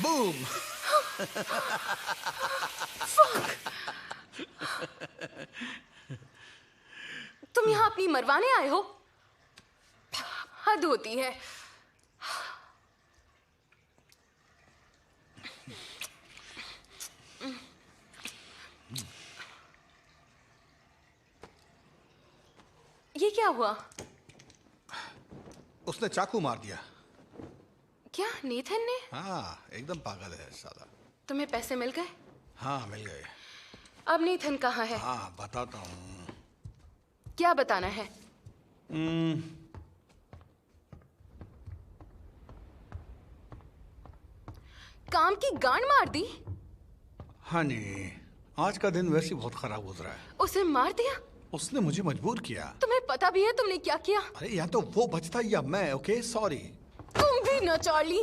बूम। तुम यहाँ अपनी मरवाने आए हो? हद होती है। ये क्या हुआ? उसने चाकू मार दिया। क्या नेथन ने? हाँ, एकदम पागल है साला। तुम्हें पैसे मिल गए? हाँ, मिल गए। अब नेथन कहाँ है? हाँ, बताता हूँ। क्या बताना है? काम की गांड मार दी? हाँ नहीं, आज का दिन वैसे ही बहुत खराब गुजरा है। उसे मार दिया? उसने मुझे मजबूर किया। तुम्हें पता भी है तुमने क्या किया? अरे या तो वो बचता या मैं। Okay, sorry. तुम भी न चार्ली।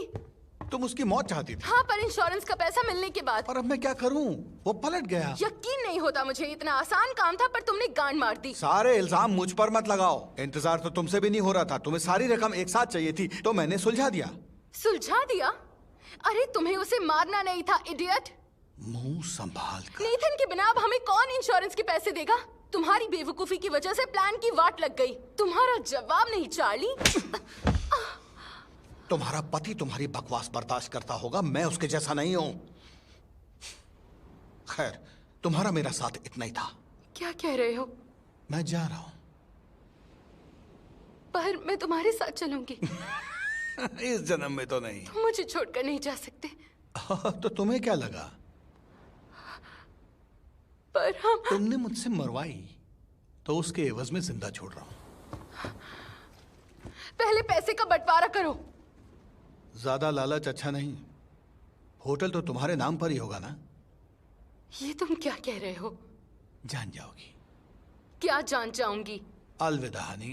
तुम उसकी मौत चाहती थी। हाँ, पर इंश्योरेंस का पैसा मिलने के बाद। और अब मैं क्या करूं? वो पलट गया। यकीन नहीं होता मुझे, इतना आसान काम था पर तुमने गांड मार दी। सारे इल्जाम मुझ पर मत लगाओ। इंतजार तो तुमसे भी नहीं हो रहा था। तुम्हें सारी रकम एक साथ चाहिए थी तो मैंने सुलझा दिया। सुलझा दिया? अरे तुम्हें उसे मारना नहीं था, इडियट। मुंह संभाल कर। नेथन के बिना अब हमें कौन इंश्योरेंस के पैसे देगा? तुम्हारी बेवकूफी की वजह से प्लान की वाट लग गई। तुम्हारा जवाब नहीं चार्ली। तुम्हारा पति तुम्हारी बकवास बर्दाश्त करता होगा, मैं उसके जैसा नहीं हूं। खैर, तुम्हारा मेरा साथ इतना ही था। क्या कह रहे हो? मैं जा रहा हूं। पर मैं तुम्हारे साथ चलूंगी। इस जन्म में तो नहीं। तुम मुझे छोड़कर नहीं जा सकते। तो तुम्हें क्या लगा? पर हम तुमने मुझसे मरवाई तो उसके एवज में जिंदा छोड़ रहा हूं। पहले पैसे का बंटवारा करो। ज्यादा लालच अच्छा नहीं। होटल तो तुम्हारे नाम पर ही होगा ना? ये तुम क्या कह रहे हो? जान जाओगी। क्या जान जाऊंगी? अलविदा हनी।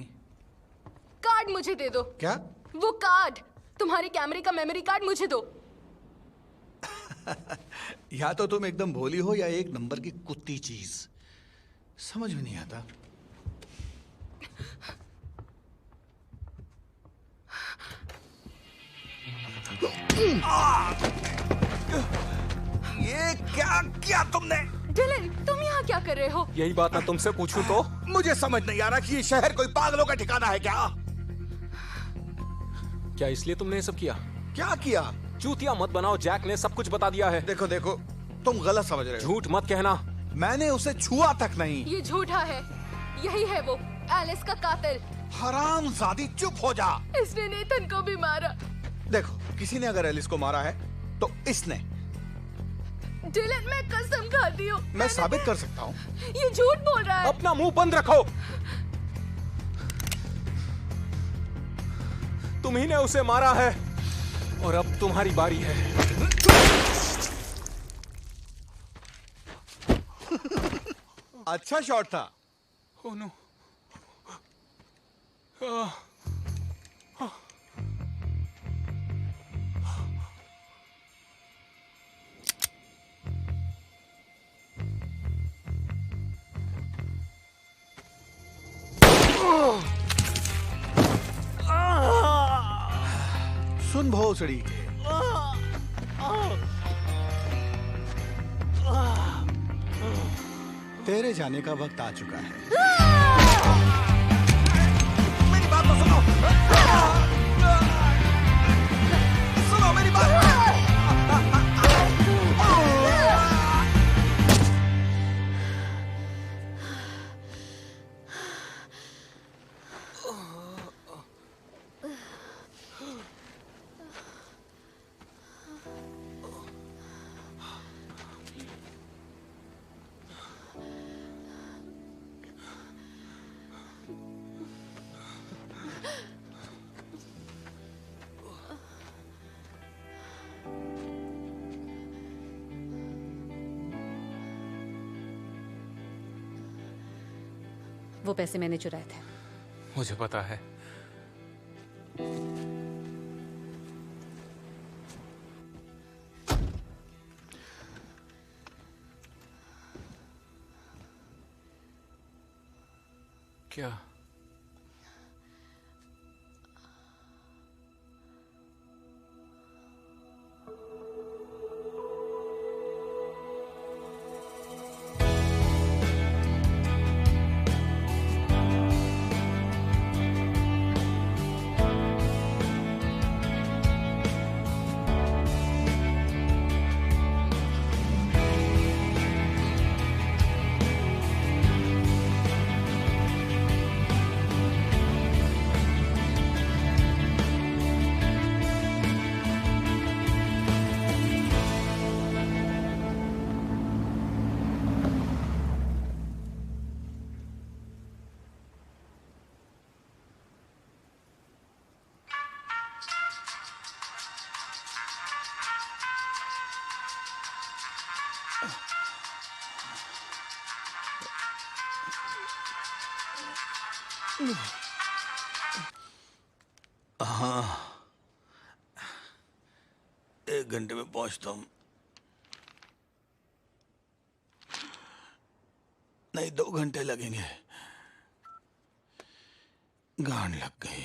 कार्ड मुझे दे दो। क्या? वो कार्ड, तुम्हारे कैमरे का मेमोरी कार्ड मुझे दो। या तो तुम एकदम भोली हो या एक नंबर की कुत्ती चीज। समझ में नहीं आता। ये क्या किया तुमने? डिलन, तुम यहाँ क्या कर रहे हो? यही बात मैं तुमसे पूछूं तो? मुझे समझ नहीं आ रहा कि ये शहर कोई पागलों का ठिकाना है क्या? क्या इसलिए तुमने ये सब किया? क्या किया? चूतिया मत बनाओ, जैक ने सब कुछ बता दिया है। देखो देखो, तुम गलत समझ रहे हो। झूठ मत कहना। मैंने उसे छुआ तक नहीं। ये झूठा है। यही है वो, एलिस का कातिल। हरामजादी, चुप हो जा। इसने नेथन को भी मारा। देखो, किसी ने अगर एलिस को मारा है तो इसने। डिलन, मैं कसम खाती हूँ। मैं साबित कर सकता हूँ। ये झूठ बोल रहा है। अपना मुंह बंद रखो। तुम्ही ने उसे मारा है और अब तुम्हारी बारी है। अच्छा शॉट था। Oh no. सुन भोसड़ी के, तेरे जाने का वक्त आ चुका है। मेरी बात तो सुनो। सुनो मेरी बात। वो पैसे मैंने चुराए थे। मुझे पता है। क्या? हाँ, 1 घंटे में पहुंचता हूँ। नहीं, 2 घंटे लगेंगे। गांड लग गई।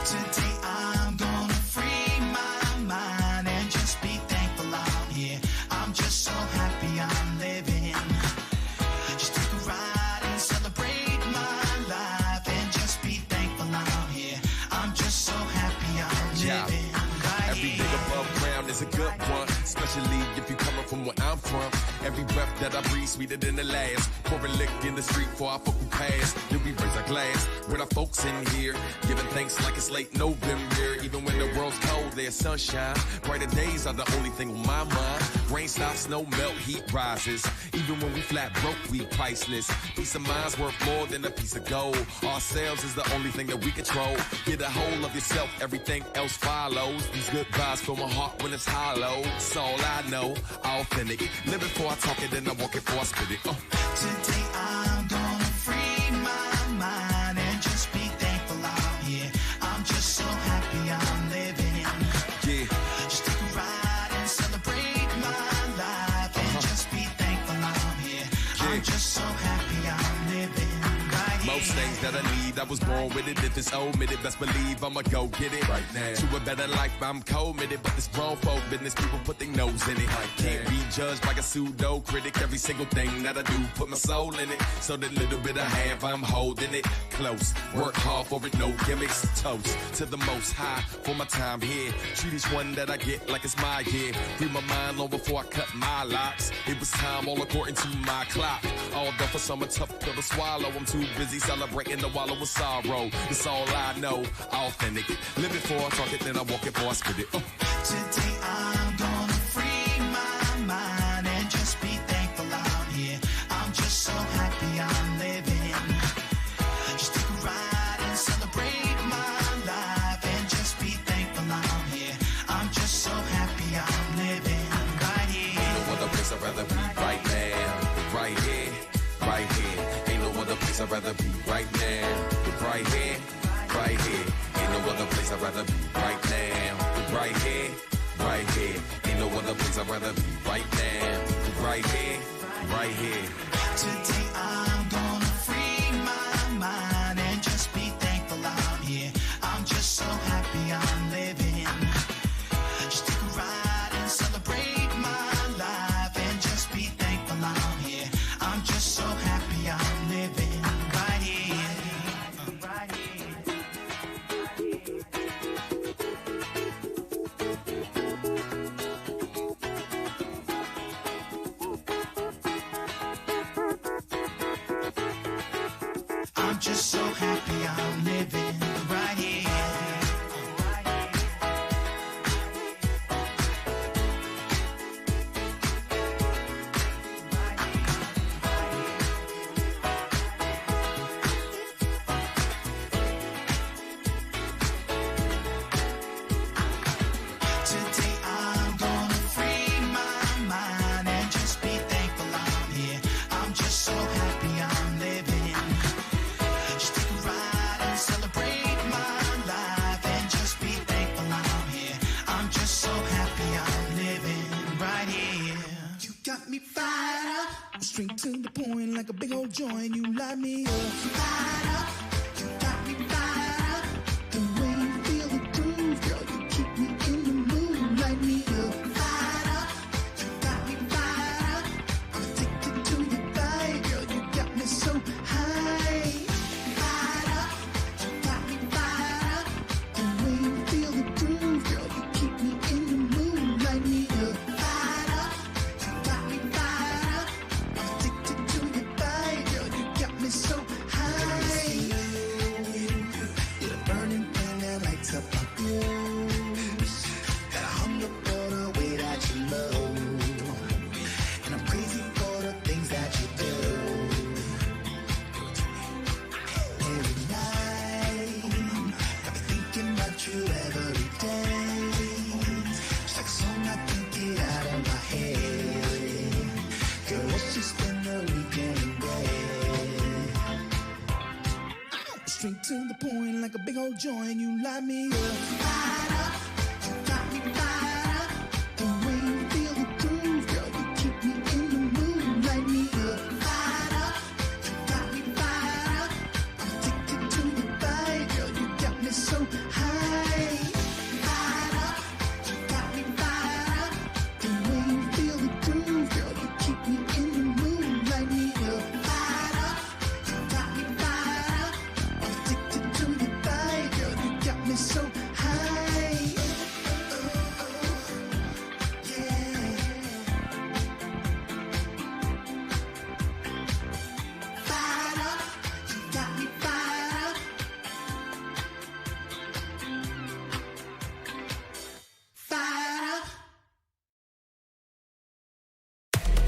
Today I'm gonna free my mind and just be thankful I'm here. I'm just so happy I'm living. Just take a ride and celebrate my life and just be thankful I'm here. I'm just so happy I'm living. Right Every here. day above ground is a good one, especially if you coming from where I'm from. Every breath that I breathe sweeter than the last. Pour a lick in the street for our folk who pass. Then we raise our glass with our folks in here, giving thanks like it's late November. Even when the world's cold, there's sunshine. Brighter days are the only thing on my mind. Rain stops, snow melt, heat rises. Even when we flat broke, we priceless. Peace of mind's worth more than a piece of gold. Ourselves is the only thing that we control. Get a hold of yourself, everything else follows. These good vibes fill my heart when it's hollow. It's all I know, authentic. Live it before I talk it, then I walk it before I spit it. Today I'm gonna free my mind and just be thankful I'm here. I'm just so happy I'm living. Yeah. Just take a ride and celebrate my life and just be thankful I'm here. I'm just so happy I'm living. Right here. Most things that I need, I was born with it. If it's omitted, best believe I'ma go get it right now. To a better life, I'm committed, but this grown folk business, people put their nose in it. Can't be judged like a pseudo critic. Every single thing that I do, put my soul in it. So the little bit I have, I'm holding it close. Work hard for it, no gimmicks. Toast to the most high for my time here. Treat each one that I get like it's my year. Free my mind long before I cut my locks. It was time all according to my clock. All done for summer, tough pill to swallow. I'm too busy celebrating the wallow with sorrow. It's all I know, authentic. Live it before I talk it, then I walk it before I spit it. Today I'm gonna free my mind and just be thankful I'm here. I'm just so happy I'm living. Just take a ride and celebrate my life and just be thankful I'm here. I'm just so happy I'm living. Right here. Ain't no other place I'd rather be right now. Right here, right here. Ain't no other place I'd rather be right now. Right here, right here. Ain't no other place I'd rather be right now. Right here, right here. Ain't no other place I'd rather be right now. Right here, right here. Today I'm gonna free my mind and just be thankful I'm here. I'm just so happy I'm living. Just take a ride and celebrate my life and just be thankful I'm here. I'm just so happy I'm living. Right here. Right here. I'm just so happy I'm living right here. Today I'm gonna free my mind and just be thankful I'm here. I'm just so happy I'm living. Just take a ride and celebrate. to the point like a big old joint. You light me up.